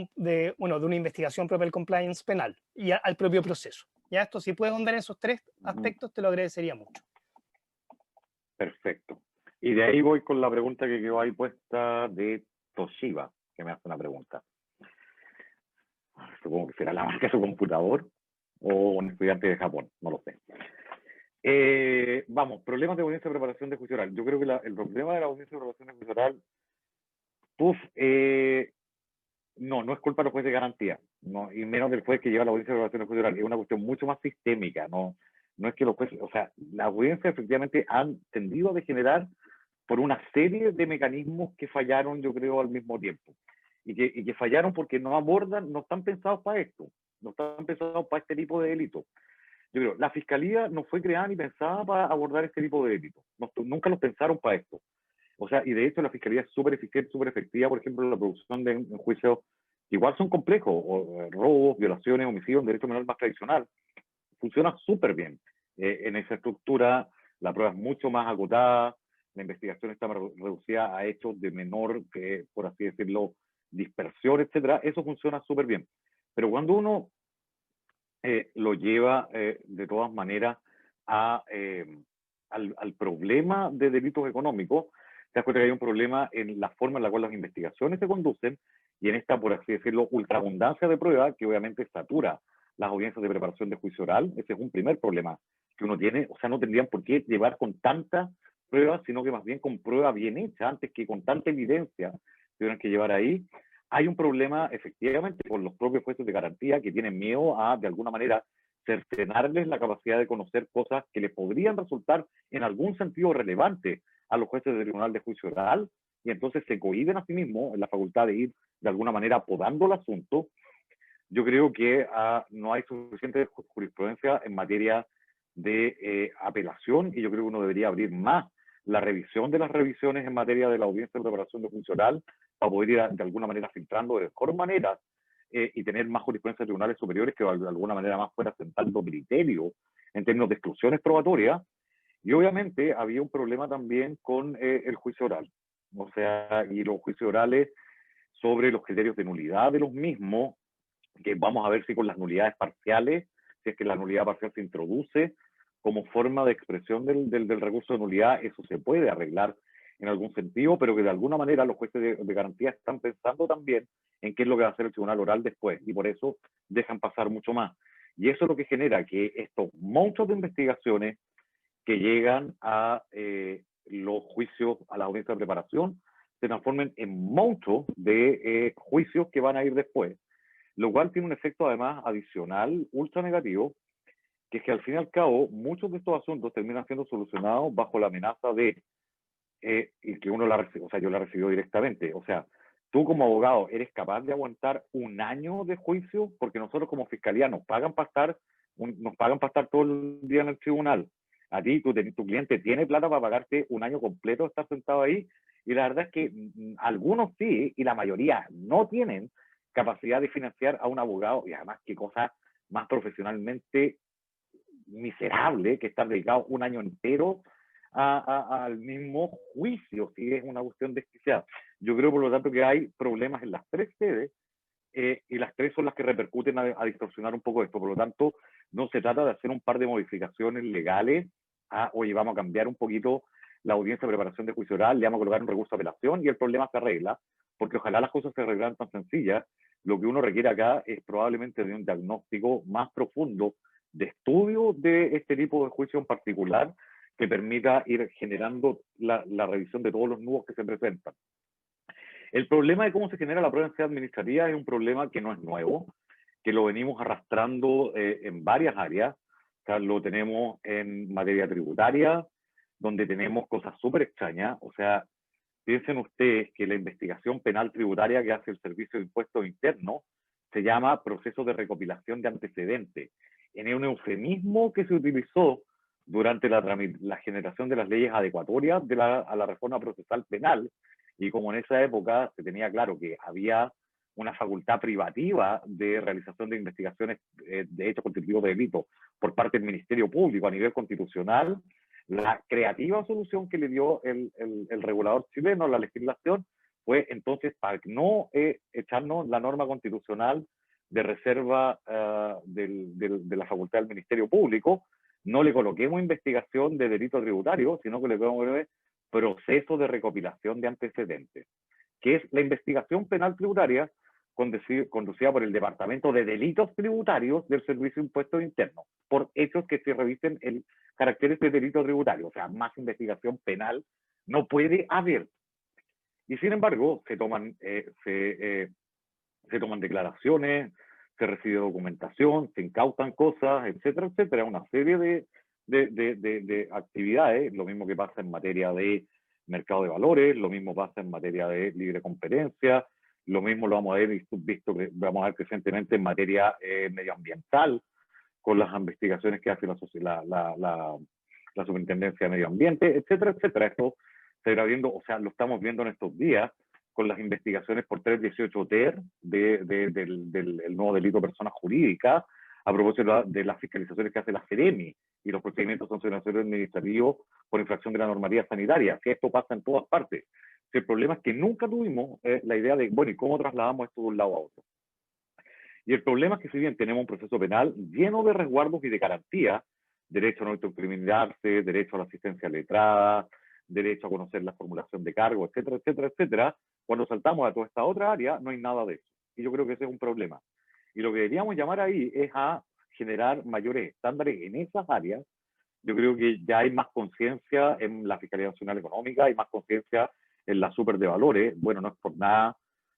una investigación propia del compliance penal y al propio proceso? Ya esto, si puedes ahondar en esos tres aspectos, te lo agradecería mucho. Perfecto. Y de ahí voy con la pregunta que quedó ahí puesta de Toshiba, que me hace una pregunta. Supongo que será la marca de su computador o un estudiante de Japón, no lo sé. Vamos, problemas de audiencia de preparación de juicio oral. Yo creo que el problema de la audiencia de preparación de juicio oral, no es culpa de los jueces de garantía, no, y menos del juez que lleva la audiencia de preparación de juicio oral. Es una cuestión mucho más sistémica, no es que los jueces, o sea, la audiencia efectivamente han tendido a degenerar por una serie de mecanismos que fallaron, yo creo, al mismo tiempo. Y que fallaron porque no están pensados para esto, no están pensados para este tipo de delitos. Yo creo, la fiscalía no fue creada ni pensada para abordar este tipo de delitos. Nunca los pensaron para esto. O sea, y de hecho la fiscalía es súper eficiente, súper efectiva, por ejemplo, en la producción de un juicio que igual son complejos, robos, violaciones, homicidios, en derecho penal más tradicional. Funciona súper bien. En esa estructura, la prueba es mucho más acotada, la investigación está reducida a hechos de menor, por así decirlo, dispersión, etcétera. Eso funciona súper bien. Pero cuando uno lo lleva de todas maneras al problema de delitos económicos, te das cuenta que hay un problema en la forma en la cual las investigaciones se conducen y en esta, por así decirlo, ultraabundancia de pruebas que obviamente satura las audiencias de preparación de juicio oral. Ese es un primer problema que uno tiene. O sea, no tendrían por qué llevar con tantas pruebas, sino que más bien con pruebas bien hechas, antes que con tanta evidencia tuvieran que llevar ahí. Hay un problema, efectivamente, con los propios jueces de garantía que tienen miedo a, de alguna manera, cercenarles la capacidad de conocer cosas que les podrían resultar en algún sentido relevantes a los jueces del Tribunal de Juicio Oral, y entonces se cohíben a sí mismos en la facultad de ir, de alguna manera, podando el asunto. Yo creo que no hay suficiente jurisprudencia en materia de apelación, y yo creo que uno debería abrir más la revisión de las revisiones en materia de la audiencia de preparación de juicio oral, para poder ir de alguna manera filtrando de mejor manera y tener más jurisprudencia de tribunales superiores que de alguna manera más fuera sentando criterio en términos de exclusiones probatorias. Y obviamente había un problema también con el juicio oral, o sea, y los juicios orales sobre los criterios de nulidad de los mismos, que vamos a ver si con las nulidades parciales, si es que la nulidad parcial se introduce como forma de expresión del recurso de nulidad, eso se puede arreglar en algún sentido, pero que de alguna manera los jueces de garantía están pensando también en qué es lo que va a hacer el tribunal oral después, y por eso dejan pasar mucho más. Y eso es lo que genera que estos monstruos de investigaciones que llegan a los juicios, a la audiencia de preparación, se transformen en monstruos de juicios que van a ir después, lo cual tiene un efecto además adicional ultra negativo, que es que al fin y al cabo muchos de estos asuntos terminan siendo solucionados bajo la amenaza de y que uno yo la recibió directamente. O sea, tú como abogado eres capaz de aguantar un año de juicio, porque nosotros como fiscalía nos pagan para estar todo el día en el tribunal. A ti, tu cliente tiene plata para pagarte un año completo de estar sentado ahí, y la verdad es que algunos sí, y la mayoría no tienen capacidad de financiar a un abogado, y además qué cosa más profesionalmente miserable que estar dedicado un año entero al mismo juicio, si es una cuestión desquiciada. Yo creo, por lo tanto, que hay problemas en las tres sedes, y las tres son las que repercuten a distorsionar un poco esto. Por lo tanto, no se trata de hacer un par de modificaciones legales, oye, vamos a cambiar un poquito la audiencia de preparación de juicio oral, le vamos a colocar un recurso de apelación y el problema se arregla, porque ojalá las cosas se arreglaran tan sencillas. Lo que uno requiere acá es probablemente de un diagnóstico más profundo de estudio de este tipo de juicio en particular, que permita ir generando la revisión de todos los nudos que se presentan. El problema de cómo se genera la prueba en sede administrativa es un problema que no es nuevo, que lo venimos arrastrando en varias áreas. O sea, lo tenemos en materia tributaria, donde tenemos cosas súper extrañas. O sea, piensen ustedes que la investigación penal tributaria que hace el Servicio de Impuestos Internos se llama proceso de recopilación de antecedentes. En un eufemismo que se utilizó durante la generación de las leyes adecuatorias a la reforma procesal penal, y como en esa época se tenía claro que había una facultad privativa de realización de investigaciones de hechos constitutivos de delito por parte del Ministerio Público a nivel constitucional, la creativa solución que le dio el regulador chileno, la legislación, fue entonces para no echarnos la norma constitucional de reserva de la facultad del Ministerio Público, no le coloquemos investigación de delito tributario, sino que le coloquemos proceso de recopilación de antecedentes, que es la investigación penal tributaria conducida por el Departamento de Delitos Tributarios del Servicio de Impuestos Internos, por hechos que se revisten en caracteres de delito tributario. O sea, más investigación penal no puede haber. Y sin embargo, se toman declaraciones, se recibe documentación, se incautan cosas, etcétera, etcétera. Una serie de actividades, lo mismo que pasa en materia de mercado de valores, lo mismo pasa en materia de libre competencia, lo mismo lo vamos a ver vamos a ver recientemente en materia medioambiental, con las investigaciones que hace la Superintendencia de Medio Ambiente, etcétera, etcétera. Esto se irá viendo, o sea, lo estamos viendo en estos días con las investigaciones por 318 TER del nuevo delito de personas jurídicas, a propósito de las fiscalizaciones que hace la CEREMI y los procedimientos sancionatorios administrativos por infracción de la normativa sanitaria, que esto pasa en todas partes. El problema es que nunca tuvimos la idea de, bueno, ¿y cómo trasladamos esto de un lado a otro? Y el problema es que si bien tenemos un proceso penal lleno de resguardos y de garantías, derecho a no autoincriminarse, derecho a la asistencia letrada, derecho a conocer la formulación de cargo, etcétera, etcétera, etcétera, cuando saltamos a toda esta otra área no hay nada de eso. Y yo creo que ese es un problema. Y lo que deberíamos llamar ahí es a generar mayores estándares en esas áreas. Yo creo que ya hay más conciencia en la Fiscalía Nacional Económica, hay más conciencia en la super de valores. Bueno, no es por nada,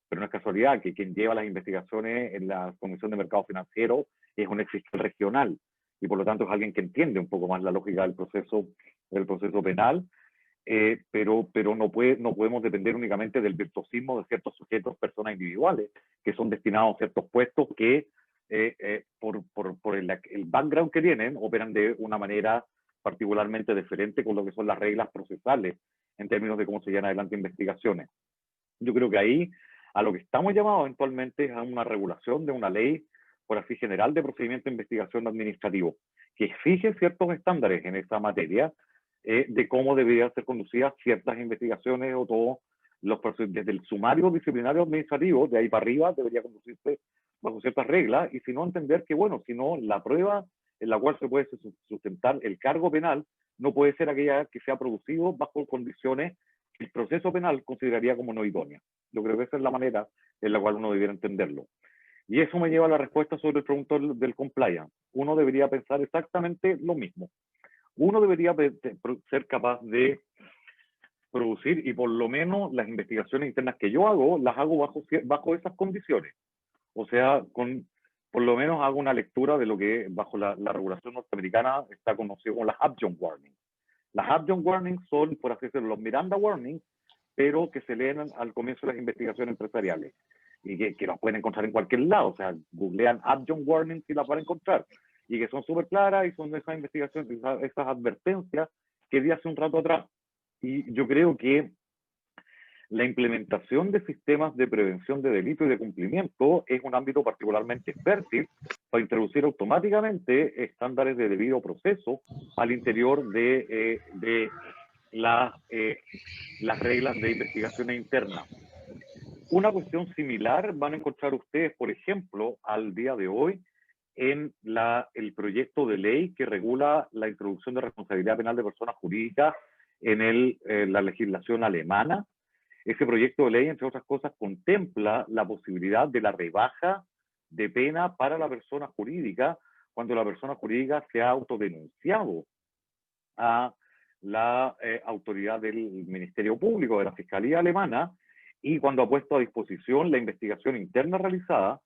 pero no es casualidad que quien lleva las investigaciones en la Comisión de Mercado Financiero es un ex fiscal regional, y por lo tanto es alguien que entiende un poco más la lógica del proceso penal, pero no podemos depender únicamente del virtuosismo de ciertos sujetos, personas individuales, que son destinados a ciertos puestos que por el background que tienen, operan de una manera particularmente diferente con lo que son las reglas procesales en términos de cómo se llevan adelante investigaciones. Yo creo que ahí a lo que estamos llamados eventualmente es a una regulación de una ley, por así general, de procedimiento de investigación administrativo, que exige ciertos estándares en esta materia de cómo deberían ser conducidas ciertas investigaciones o todos los procesos, desde el sumario disciplinario administrativo, de ahí para arriba, debería conducirse bajo ciertas reglas, y si no, entender que, bueno, si no, la prueba en la cual se puede sustentar el cargo penal no puede ser aquella que se ha producido bajo condiciones que el proceso penal consideraría como no idónea. Yo creo que esa es la manera en la cual uno debiera entenderlo. Y eso me lleva a la respuesta sobre el pregunto del compliance. Uno debería pensar exactamente lo mismo. Uno debería ser capaz de producir, y por lo menos las investigaciones internas que yo hago, las hago bajo esas condiciones. O sea, por lo menos hago una lectura de lo que bajo la regulación norteamericana está conocido como las Upjohn Warnings. Las Upjohn Warnings son, por así decirlo, los Miranda Warnings, pero que se leen al comienzo de las investigaciones empresariales y que las pueden encontrar en cualquier lado. O sea, googlean Upjohn Warnings y las van a encontrar, y que son súper claras y son esas investigaciones, esas advertencias que di hace un rato atrás. Y yo creo que la implementación de sistemas de prevención de delito y de cumplimiento es un ámbito particularmente fértil para introducir automáticamente estándares de debido proceso al interior de las reglas de investigaciones internas. Una cuestión similar van a encontrar ustedes, por ejemplo, al día de hoy, en el proyecto de ley que regula la introducción de responsabilidad penal de personas jurídicas en la legislación alemana. Ese proyecto de ley, entre otras cosas, contempla la posibilidad de la rebaja de pena para la persona jurídica cuando la persona jurídica se ha autodenunciado a la autoridad del Ministerio Público, de la Fiscalía Alemana, y cuando ha puesto a disposición la investigación interna realizada.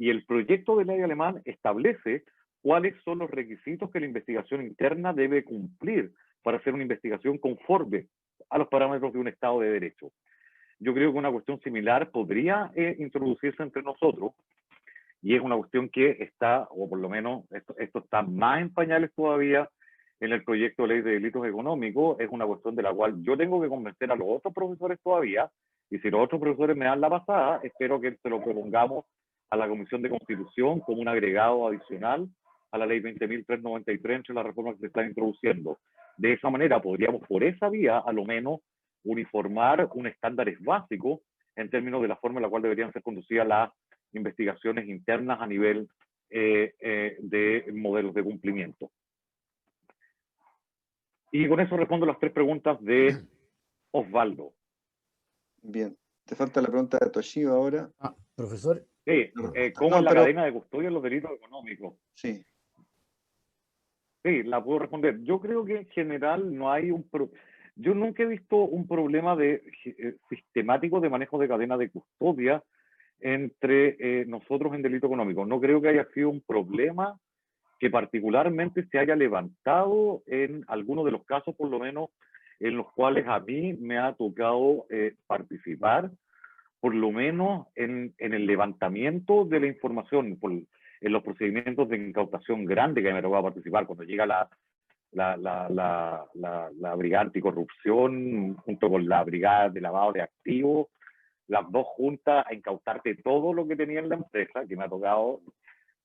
Y el proyecto de ley alemán establece cuáles son los requisitos que la investigación interna debe cumplir para hacer una investigación conforme a los parámetros de un Estado de Derecho. Yo creo que una cuestión similar podría introducirse entre nosotros, y es una cuestión que está, o por lo menos esto está más en pañales todavía en el proyecto de ley de delitos económicos. Es una cuestión de la cual yo tengo que convencer a los otros profesores todavía, y si los otros profesores me dan la pasada, espero que se lo propongamos a la Comisión de Constitución como un agregado adicional a la ley 20.393 entre las reformas que se están introduciendo. De esa manera podríamos, por esa vía, a lo menos, uniformar un estándares básico en términos de la forma en la cual deberían ser conducidas las investigaciones internas a nivel de modelos de cumplimiento. Y con eso respondo las 3 preguntas de Osvaldo. Bien, te falta la pregunta de Toshio ahora. Profesor. Sí, ¿cómo es la cadena de custodia en los delitos económicos? Sí. Sí, la puedo responder. Yo creo que en general no hay yo nunca he visto un problema sistemático de manejo de cadena de custodia entre nosotros en delito económico. No creo que haya sido un problema que particularmente se haya levantado en algunos de los casos, por lo menos en los cuales a mí me ha tocado participar, por lo menos en el levantamiento de la información, en los procedimientos de incautación grande que me ha tocado participar, cuando llega la brigada anticorrupción junto con la brigada de lavado de activos, las dos juntas a incautarte todo lo que tenía en la empresa, que me ha tocado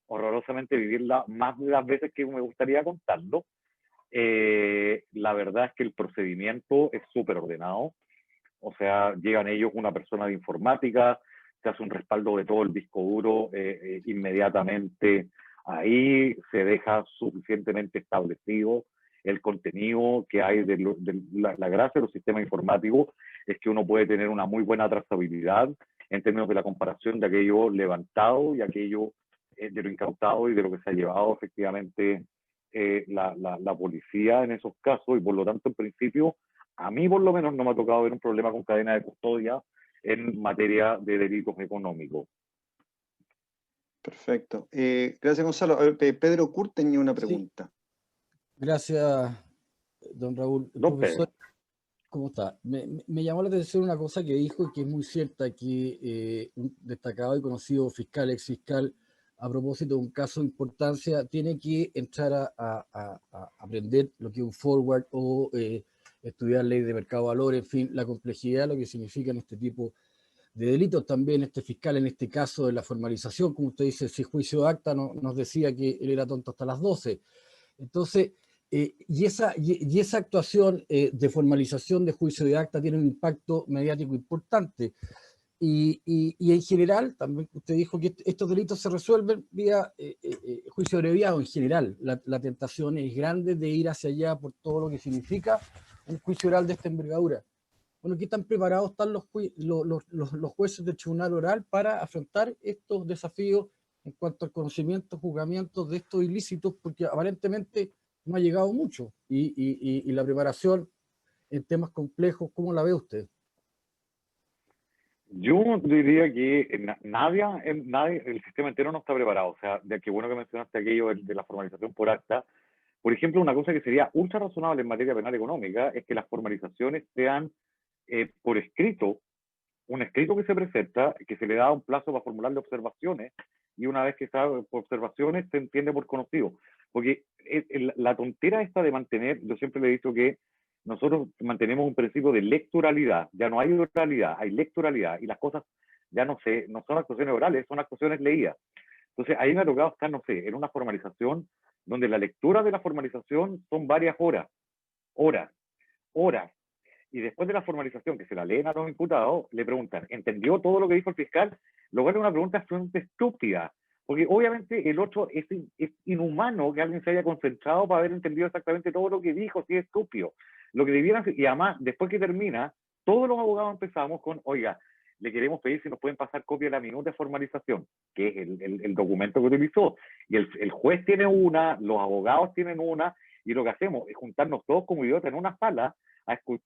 horrorosamente vivirla más de las veces que me gustaría contarlo. La verdad es que el procedimiento es súper ordenado. O sea, llegan ellos una persona de informática, se hace un respaldo de todo el disco duro inmediatamente ahí, se deja suficientemente establecido el contenido que hay la gracia de los sistemas informáticos es que uno puede tener una muy buena trazabilidad en términos de la comparación de aquello levantado y aquello de lo incautado y de lo que se ha llevado efectivamente la policía en esos casos, y por lo tanto, en principio, a mí por lo menos no me ha tocado ver un problema con cadena de custodia en materia de delitos económicos. Perfecto. Gracias, Gonzalo. A ver, Pedro Kurt tenía una pregunta. Sí. Gracias, don Raúl. Profesor, ¿cómo está? Me llamó la atención una cosa que dijo y que es muy cierta, que un destacado y conocido fiscal, ex fiscal, a propósito de un caso de importancia, tiene que entrar a aprender lo que es un forward o estudiar ley de mercado de valores, en fin, la complejidad, lo que significan este tipo de delitos. También este fiscal, en este caso de la formalización, como usted dice, si juicio de acta nos decía que él era tonto hasta las 12. Entonces, y esa actuación de formalización de juicio de acta tiene un impacto mediático importante. Y en general, también usted dijo que estos delitos se resuelven vía juicio abreviado en general. La tentación es grande de ir hacia allá por todo lo que significa un juicio oral de esta envergadura. Bueno, ¿qué tan preparados están los jueces del tribunal oral para afrontar estos desafíos en cuanto al conocimiento, juzgamiento de estos ilícitos? Porque aparentemente no ha llegado mucho. Y la preparación en temas complejos, ¿cómo la ve usted? Yo diría que nadie, el sistema entero no está preparado. O sea, de qué bueno que mencionaste aquello de la formalización por acta. Por ejemplo, una cosa que sería ultra razonable en materia penal económica es que las formalizaciones sean por escrito, un escrito que se presenta, que se le da un plazo para formularle observaciones, y una vez que está por observaciones se entiende por conocido. Porque la tontera esta de mantener, yo siempre le he dicho que nosotros mantenemos un principio de lecturalidad, ya no hay oralidad, hay lecturalidad, y las cosas ya no son actuaciones orales, son actuaciones leídas. Entonces ahí me ha tocado estar, no sé, en una formalización donde la lectura de la formalización son varias horas, y después de la formalización, que se la leen a los imputados, le preguntan, ¿entendió todo lo que dijo el fiscal? Lo cual es una pregunta absolutamente estúpida, porque obviamente el otro es inhumano que alguien se haya concentrado para haber entendido exactamente todo lo que dijo, si es estúpido. Lo que debieran, y además, después que termina, todos los abogados empezamos con, oiga, le queremos pedir si nos pueden pasar copia de la minuta de formalización, que es el documento que utilizó. Y el juez tiene una, los abogados tienen una, y lo que hacemos es juntarnos todos como idiotas en una sala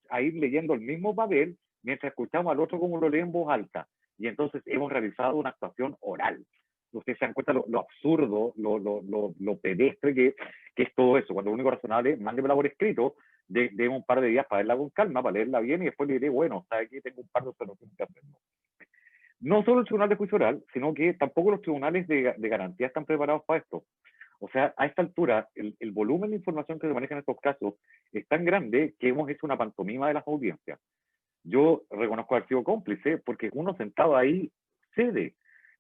a ir leyendo el mismo papel mientras escuchamos al otro como lo lee en voz alta. Y entonces hemos realizado una actuación oral. Ustedes se dan cuenta lo absurdo, lo pedestre que es todo eso. Cuando lo único razonable, mándemela por escrito, demos un par de días para verla con calma, para leerla bien, y después le diré, bueno, ¿sabe qué? Tengo un par de observaciones que hacer. No solo el Tribunal de Juicio Oral, sino que tampoco los tribunales de garantía están preparados para esto. O sea, a esta altura, el volumen de información que se maneja en estos casos es tan grande que hemos hecho una pantomima de las audiencias. Yo reconozco haber sido cómplice porque uno sentado ahí cede,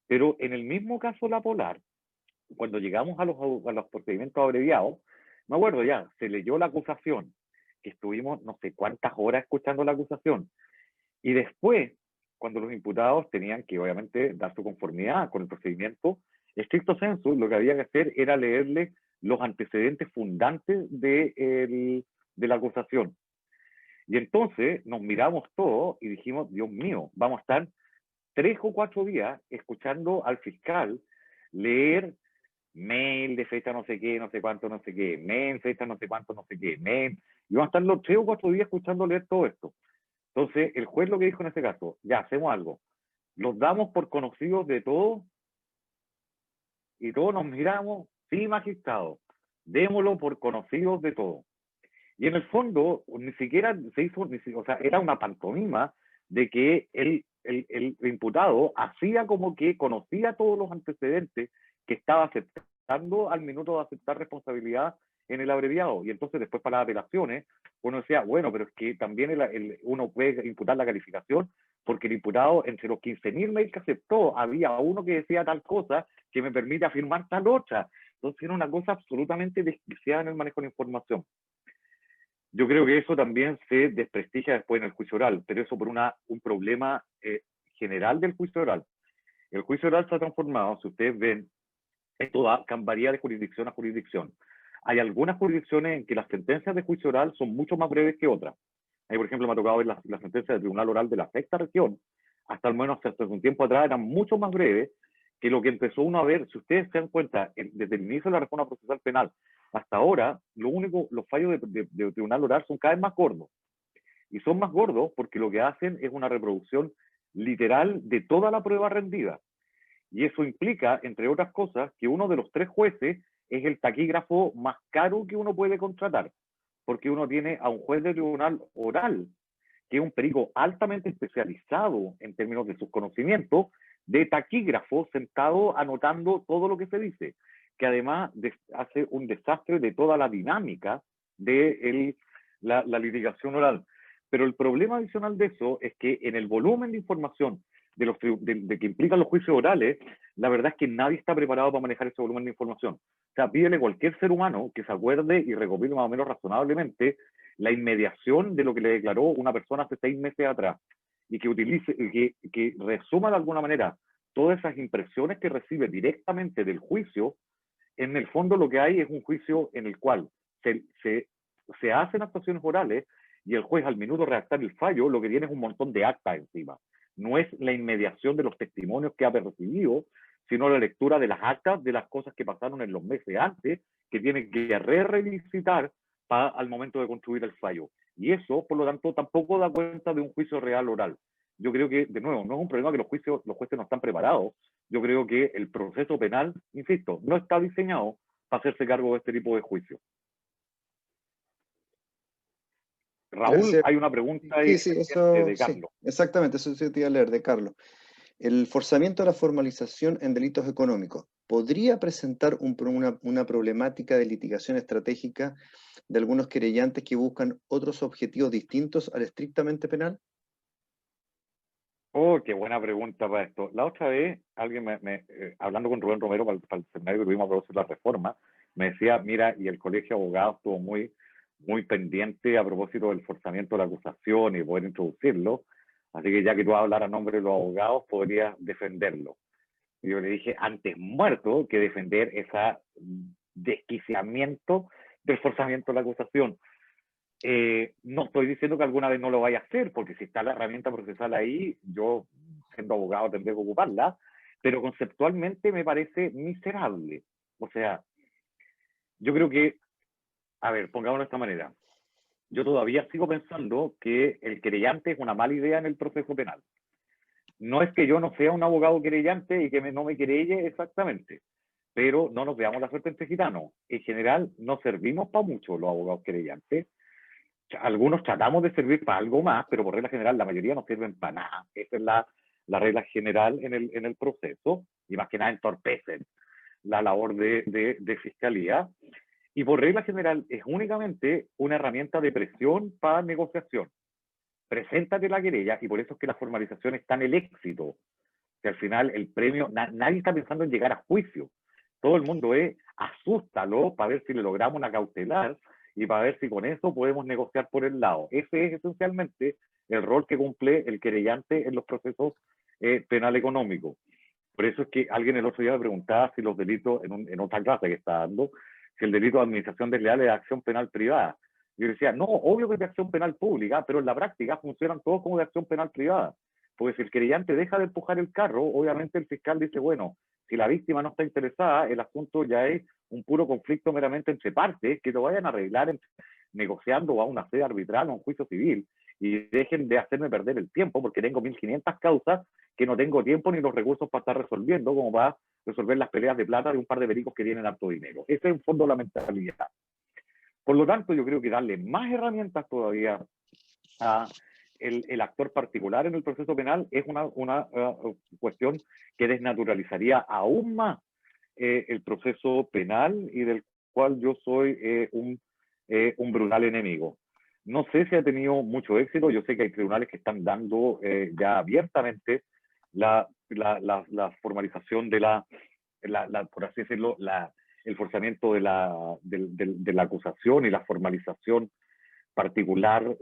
pero en el mismo caso La Polar, cuando llegamos a los procedimientos abreviados, me acuerdo ya, se leyó la acusación, que estuvimos no sé cuántas horas escuchando la acusación, y después, cuando los imputados tenían que obviamente dar su conformidad con el procedimiento, estricto sensu, lo que había que hacer era leerle los antecedentes fundantes de la acusación. Y entonces nos miramos todos y dijimos, Dios mío, vamos a estar 3 o 4 días escuchando al fiscal leer mail de fecha no sé qué, no sé cuánto, no sé qué, mail, fecha no sé cuánto, no sé qué, mail. Y vamos a estar los 3 o 4 días escuchando leer todo esto. Entonces, el juez lo que dijo en ese caso, ya, hacemos algo. Los damos por conocidos de todos y todos nos miramos, sí, magistrado, démoslo por conocidos de todos. Y en el fondo, ni siquiera se hizo, o sea, era una pantomima de que el imputado hacía como que conocía todos los antecedentes que estaba aceptando al minuto de aceptar responsabilidad en el abreviado. Y entonces después para las apelaciones, uno decía, bueno, pero es que también uno puede imputar la calificación porque el imputado, entre los 15.000 mails que aceptó, había uno que decía tal cosa que me permite afirmar tal otra. Entonces era una cosa absolutamente desquiciada en el manejo de la información. Yo creo que eso también se desprestigia después en el juicio oral, pero eso por un problema general del juicio oral. El juicio oral se ha transformado, si ustedes ven, esto varía de jurisdicción a jurisdicción. Hay algunas jurisdicciones en que las sentencias de juicio oral son mucho más breves que otras. Ahí, por ejemplo, me ha tocado ver las sentencias del Tribunal Oral de la sexta región, hasta al menos hasta un tiempo atrás eran mucho más breves que lo que empezó uno a ver. Si ustedes se dan cuenta, desde el inicio de la reforma procesal penal hasta ahora, los fallos de Tribunal Oral son cada vez más gordos. Y son más gordos porque lo que hacen es una reproducción literal de toda la prueba rendida. Y eso implica, entre otras cosas, que uno de los 3 jueces es el taquígrafo más caro que uno puede contratar, porque uno tiene a un juez de tribunal oral, que es un perico altamente especializado en términos de sus conocimientos, de taquígrafo sentado anotando todo lo que se dice, que además hace un desastre de toda la dinámica de la litigación oral. Pero el problema adicional de eso es que en el volumen de información de que implican los juicios orales, la verdad es que nadie está preparado para manejar ese volumen de información. O sea, pídele a cualquier ser humano que se acuerde y recopile más o menos razonablemente la inmediación de lo que le declaró una persona hace 6 meses atrás y que utilice, que resuma de alguna manera todas esas impresiones que recibe directamente del juicio. En el fondo lo que hay es un juicio en el cual se hacen actuaciones orales y el juez al minuto de redactar el fallo lo que tiene es un montón de actas encima. No es la inmediación de los testimonios que ha recibido, sino la lectura de las actas de las cosas que pasaron en los meses antes, que tiene que revisitar al momento de construir el fallo. Y eso, por lo tanto, tampoco da cuenta de un juicio real oral. Yo creo que, de nuevo, no es un problema que los jueces no están preparados. Yo creo que el proceso penal, insisto, no está diseñado para hacerse cargo de este tipo de juicios. Raúl, gracias. Hay una pregunta ahí de Carlos. Sí, exactamente, eso sí te iba a leer, de Carlos. El forzamiento a la formalización en delitos económicos, ¿podría presentar una problemática de litigación estratégica de algunos querellantes que buscan otros objetivos distintos al estrictamente penal? Oh, qué buena pregunta para esto. La otra vez, alguien hablando con Rubén Romero para el seminario que tuvimos a propósito de la reforma, me decía, mira, y el colegio de abogados estuvo muy pendiente a propósito del forzamiento de la acusación y poder introducirlo, así que ya que tú vas a hablar a nombre de los abogados, podrías defenderlo. Y yo le dije, antes muerto que defender ese desquiciamiento del forzamiento de la acusación. No estoy diciendo que alguna vez no lo vaya a hacer, porque si está la herramienta procesal ahí, yo, siendo abogado, tendré que ocuparla, pero conceptualmente me parece miserable. O sea, yo creo que, a ver, pongámoslo de esta manera, yo todavía sigo pensando que el querellante es una mala idea en el proceso penal. No es que yo no sea un abogado querellante y que no me querelle exactamente, pero no nos veamos la suerte entre gitanos. En general, no servimos para mucho los abogados querellantes, algunos tratamos de servir para algo más, pero por regla general la mayoría no sirven para nada. Esa es la regla general en el proceso, y más que nada entorpecen la labor de fiscalía. Y por regla general es únicamente una herramienta de presión para negociación. Preséntate la querella, y por eso es que la formalización está en el éxito. Que al final el premio, nadie está pensando en llegar a juicio. Todo el mundo es, asústalo para ver si le logramos una cautelar y para ver si con eso podemos negociar por el lado. Ese es esencialmente el rol que cumple el querellante en los procesos penal económicos. Por eso es que alguien el otro día me preguntaba si los delitos, en otra clase que está dando, si el delito de administración desleal es acción penal privada. Yo decía, no, obvio que es de acción penal pública, pero en la práctica funcionan todos como de acción penal privada. Porque si el querellante deja de empujar el carro, obviamente el fiscal dice, bueno, si la víctima no está interesada, el asunto ya es un puro conflicto meramente entre partes, que lo vayan a arreglar negociando a una sede arbitral o un juicio civil, y dejen de hacerme perder el tiempo, porque tengo 1500 causas que no tengo tiempo ni los recursos para estar resolviendo, como para resolver las peleas de plata de un par de pericos que tienen harto dinero. Esa es en fondo la mentalidad. Por lo tanto, yo creo que darle más herramientas todavía a el actor particular en el proceso penal es una cuestión que desnaturalizaría aún más el proceso penal, y del cual yo soy un brutal enemigo. No sé si ha tenido mucho éxito. Yo sé que hay tribunales que están dando ya abiertamente la formalización de por así decirlo, el forzamiento de la acusación y la formalización particular,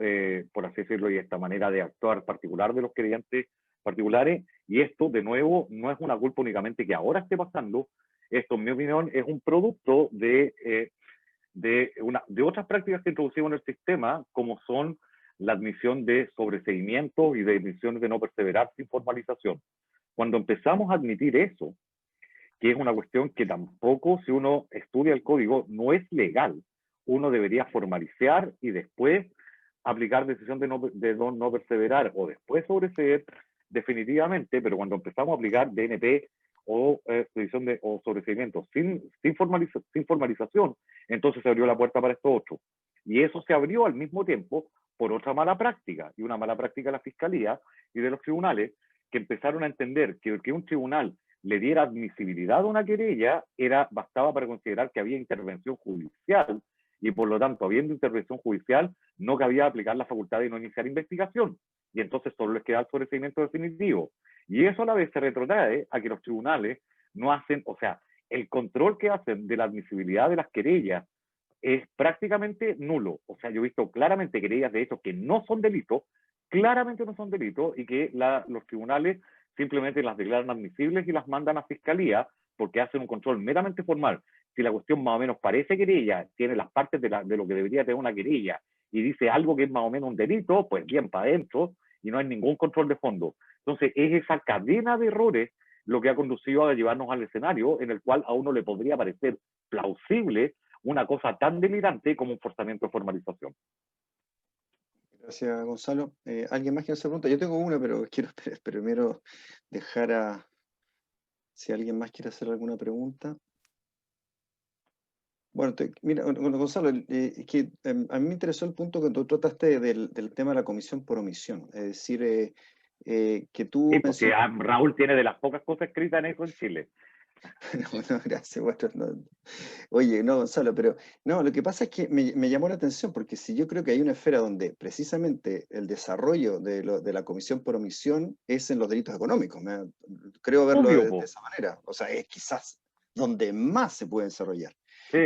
por así decirlo, y esta manera de actuar particular de los querellantes particulares. Y esto, de nuevo, no es una culpa únicamente que ahora esté pasando. Esto, en mi opinión, es un producto de otras prácticas que introducimos en el sistema, como son la admisión de sobreseguimientos y de admisiones de no perseverar sin formalización. Cuando empezamos a admitir eso, que es una cuestión que tampoco, si uno estudia el código, no es legal, uno debería formalizar y después aplicar decisión de no perseverar, o después sobreseer definitivamente, pero cuando empezamos a aplicar DNP o o sobreseimiento sin formalización, entonces se abrió la puerta para esto otro. Y eso se abrió al mismo tiempo por otra mala práctica, y una mala práctica de la Fiscalía y de los tribunales, que empezaron a entender que un tribunal le diera admisibilidad a una querella bastaba para considerar que había intervención judicial, y por lo tanto, habiendo intervención judicial, no cabía aplicar la facultad de no iniciar investigación, y entonces solo les queda el sobreseimiento definitivo. Y eso a la vez se retrotrae a que los tribunales no hacen, o sea, el control que hacen de la admisibilidad de las querellas es prácticamente nulo. O sea, yo he visto claramente querellas de hechos que no son delitos, claramente no son delitos, y que los tribunales simplemente las declaran admisibles y las mandan a fiscalía, porque hacen un control meramente formal. Si la cuestión más o menos parece querella, tiene las partes de lo que debería tener una querella, y dice algo que es más o menos un delito, pues bien para adentro, y no hay ningún control de fondo. Entonces, es esa cadena de errores lo que ha conducido a llevarnos al escenario en el cual a uno le podría parecer plausible una cosa tan delirante como un forzamiento de formalización. Gracias, Gonzalo. ¿Alguien más quiere hacer pregunta? Yo tengo una, pero quiero primero dejar si alguien más quiere hacer alguna pregunta. Bueno, mira, Gonzalo, que a mí me interesó el punto que tú trataste del tema de la comisión por omisión. Es decir, que tú... Sí, porque Raúl tiene de las pocas cosas escritas en eso en Chile. Bueno, gracias. Bueno, no. Oye, no, Gonzalo, pero no, lo que pasa es que me llamó la atención, porque si yo creo que hay una esfera donde precisamente el desarrollo de la comisión por omisión es en los delitos económicos. Creo verlo de esa manera. O sea, es quizás donde más se puede desarrollar. Sí.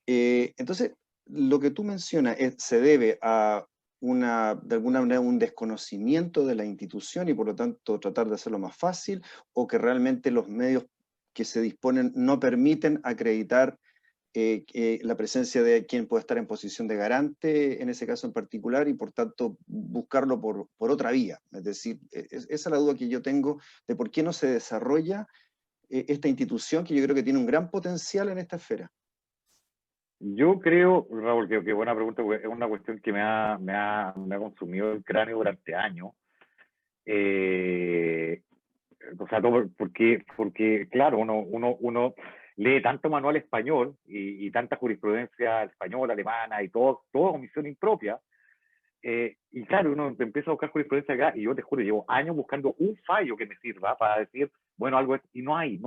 Entonces, lo que tú mencionas se debe a de alguna manera un desconocimiento de la institución y por lo tanto tratar de hacerlo más fácil, o que realmente los medios que se disponen no permiten acreditar la presencia de quien puede estar en posición de garante en ese caso en particular, y por tanto buscarlo por otra vía. Es decir, esa es la duda que yo tengo de por qué no se desarrolla esta institución, que yo creo que tiene un gran potencial en esta esfera. Yo creo, Raúl, que buena pregunta, porque es una cuestión que me ha consumido el cráneo durante años. O sea, porque claro, uno lee tanto manual español y tanta jurisprudencia española, alemana y todo omisión impropia. Y claro, uno empieza a buscar jurisprudencia acá y yo te juro, llevo años buscando un fallo que me sirva para decir, bueno, algo es, y no hay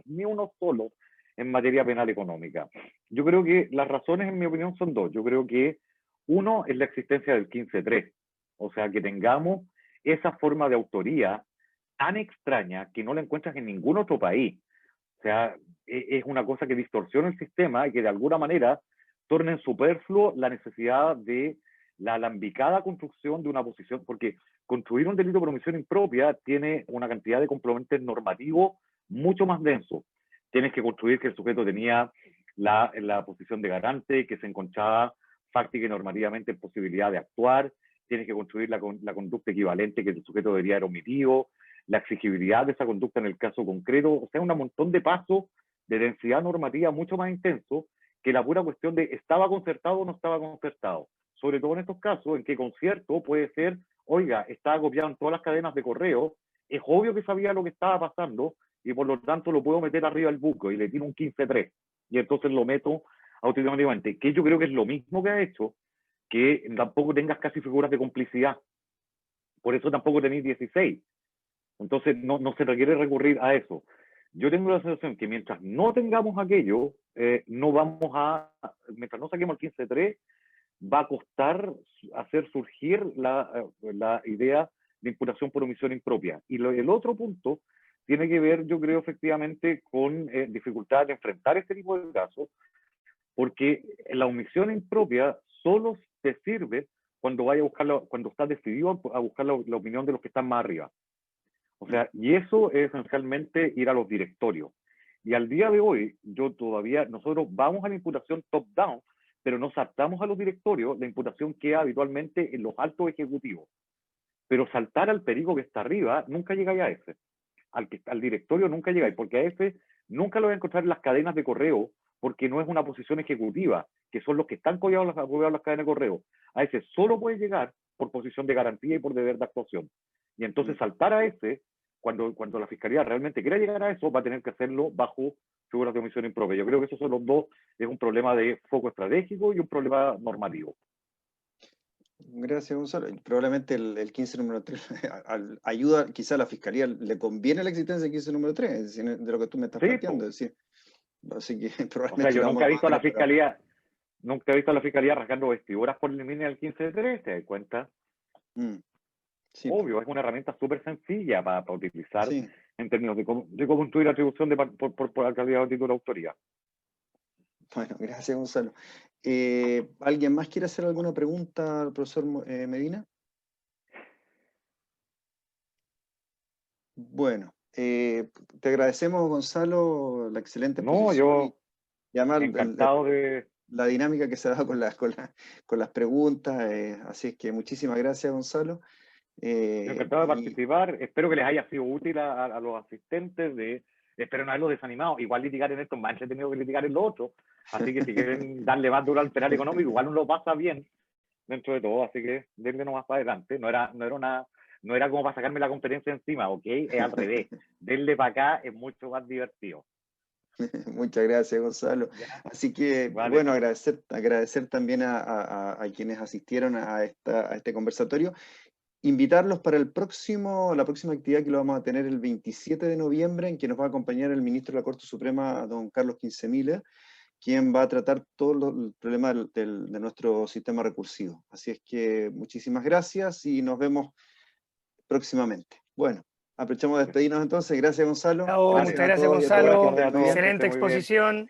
ni uno solo en materia penal económica. Yo creo que las razones, en mi opinión, son dos. Yo creo que uno es la existencia del 15.3, o sea, que tengamos esa forma de autoría tan extraña que no la encuentras en ningún otro país. O sea, es una cosa que distorsiona el sistema y que de alguna manera torna en superfluo la necesidad de la alambicada construcción de una posición, porque construir un delito por omisión impropia tiene una cantidad de componentes normativos mucho más densos. Tienes que construir que el sujeto tenía la posición de garante, que se encontraba fáctica y normativamente en posibilidad de actuar, tienes que construir la conducta equivalente que el sujeto debería haber omitido, la exigibilidad de esa conducta en el caso concreto, o sea, un montón de pasos de densidad normativa mucho más intenso que la pura cuestión de estaba concertado o no estaba concertado. Sobre todo en estos casos en que concierto puede ser, oiga, estaba copiado en todas las cadenas de correo, es obvio que sabía lo que estaba pasando y por lo tanto lo puedo meter arriba del buco y le tiro un 15.3 y entonces lo meto automáticamente, que yo creo que es lo mismo que ha hecho que tampoco tengas casi figuras de complicidad. Por eso tampoco tenéis 16. Entonces no se requiere recurrir a eso. Yo tengo la sensación que mientras no tengamos aquello, no vamos a, mientras no saquemos el 15.3, va a costar hacer surgir la idea de imputación por omisión impropia. Y el otro punto tiene que ver, yo creo, efectivamente, con dificultad de enfrentar este tipo de casos, porque la omisión impropia solo te sirve cuando vaya a buscarlo, cuando estás decidido a buscar la opinión de los que están más arriba. O sea, y eso es esencialmente ir a los directorios. Y al día de hoy, nosotros vamos a la imputación top-down, pero nos saltamos a los directorios, la imputación queda habitualmente en los altos ejecutivos. Pero saltar al perico que está arriba, nunca llegáis a ese. Al directorio nunca llegáis, porque a ese nunca lo voy a encontrar en las cadenas de correo, porque no es una posición ejecutiva, que son los que están colgados las cadenas de correo. A ese solo puede llegar por posición de garantía y por deber de actuación. Y entonces saltar a ese, cuando la Fiscalía realmente quiera llegar a eso, va a tener que hacerlo bajo figuras de omisión impropia. Yo creo que esos son los dos, es un problema de foco estratégico y un problema normativo. Gracias, Gonzalo. Probablemente el 15 número 3 ayuda, quizá a la Fiscalía le conviene la existencia del 15 número 3, de lo que tú me estás planteando. Es decir, así que probablemente... O sea, yo nunca he visto a la Fiscalía rasgando vestiduras por el línea del 15.3, ¿te das cuenta? Sí. Obvio, es una herramienta súper sencilla para utilizar en términos de cómo construir atribución por alcaldía o título de autoría. Bueno, gracias, Gonzalo. ¿Alguien más quiere hacer alguna pregunta al profesor Medina? Bueno, te agradecemos, Gonzalo, la excelente exposición. Y además, encantado de la dinámica que se ha dado con las preguntas. Así es que muchísimas gracias, Gonzalo. Encantado de participar. Espero que les haya sido útil a los asistentes. Espero no haberlos desanimado. Igual litigar en esto es más entretenido que litigar en lo otro. Así que si quieren darle más duro al penal económico, igual uno lo pasa bien dentro de todo. Así que denle nomás para adelante. No era como para sacarme la conferencia encima, ¿ok? Es al revés. Denle para acá, es mucho más divertido. Muchas gracias, Gonzalo. Así que, bueno, agradecer también a quienes asistieron a este conversatorio. Invitarlos para la próxima actividad que lo vamos a tener el 27 de noviembre, en que nos va a acompañar el ministro de la Corte Suprema, don Carlos Quinsemilla, quien va a tratar todos los problemas de nuestro sistema recursivo. Así es que muchísimas gracias y nos vemos próximamente. Bueno, aprovechamos de despedirnos entonces. Gracias, Gonzalo. Muchas gracias, Gonzalo. Excelente exposición.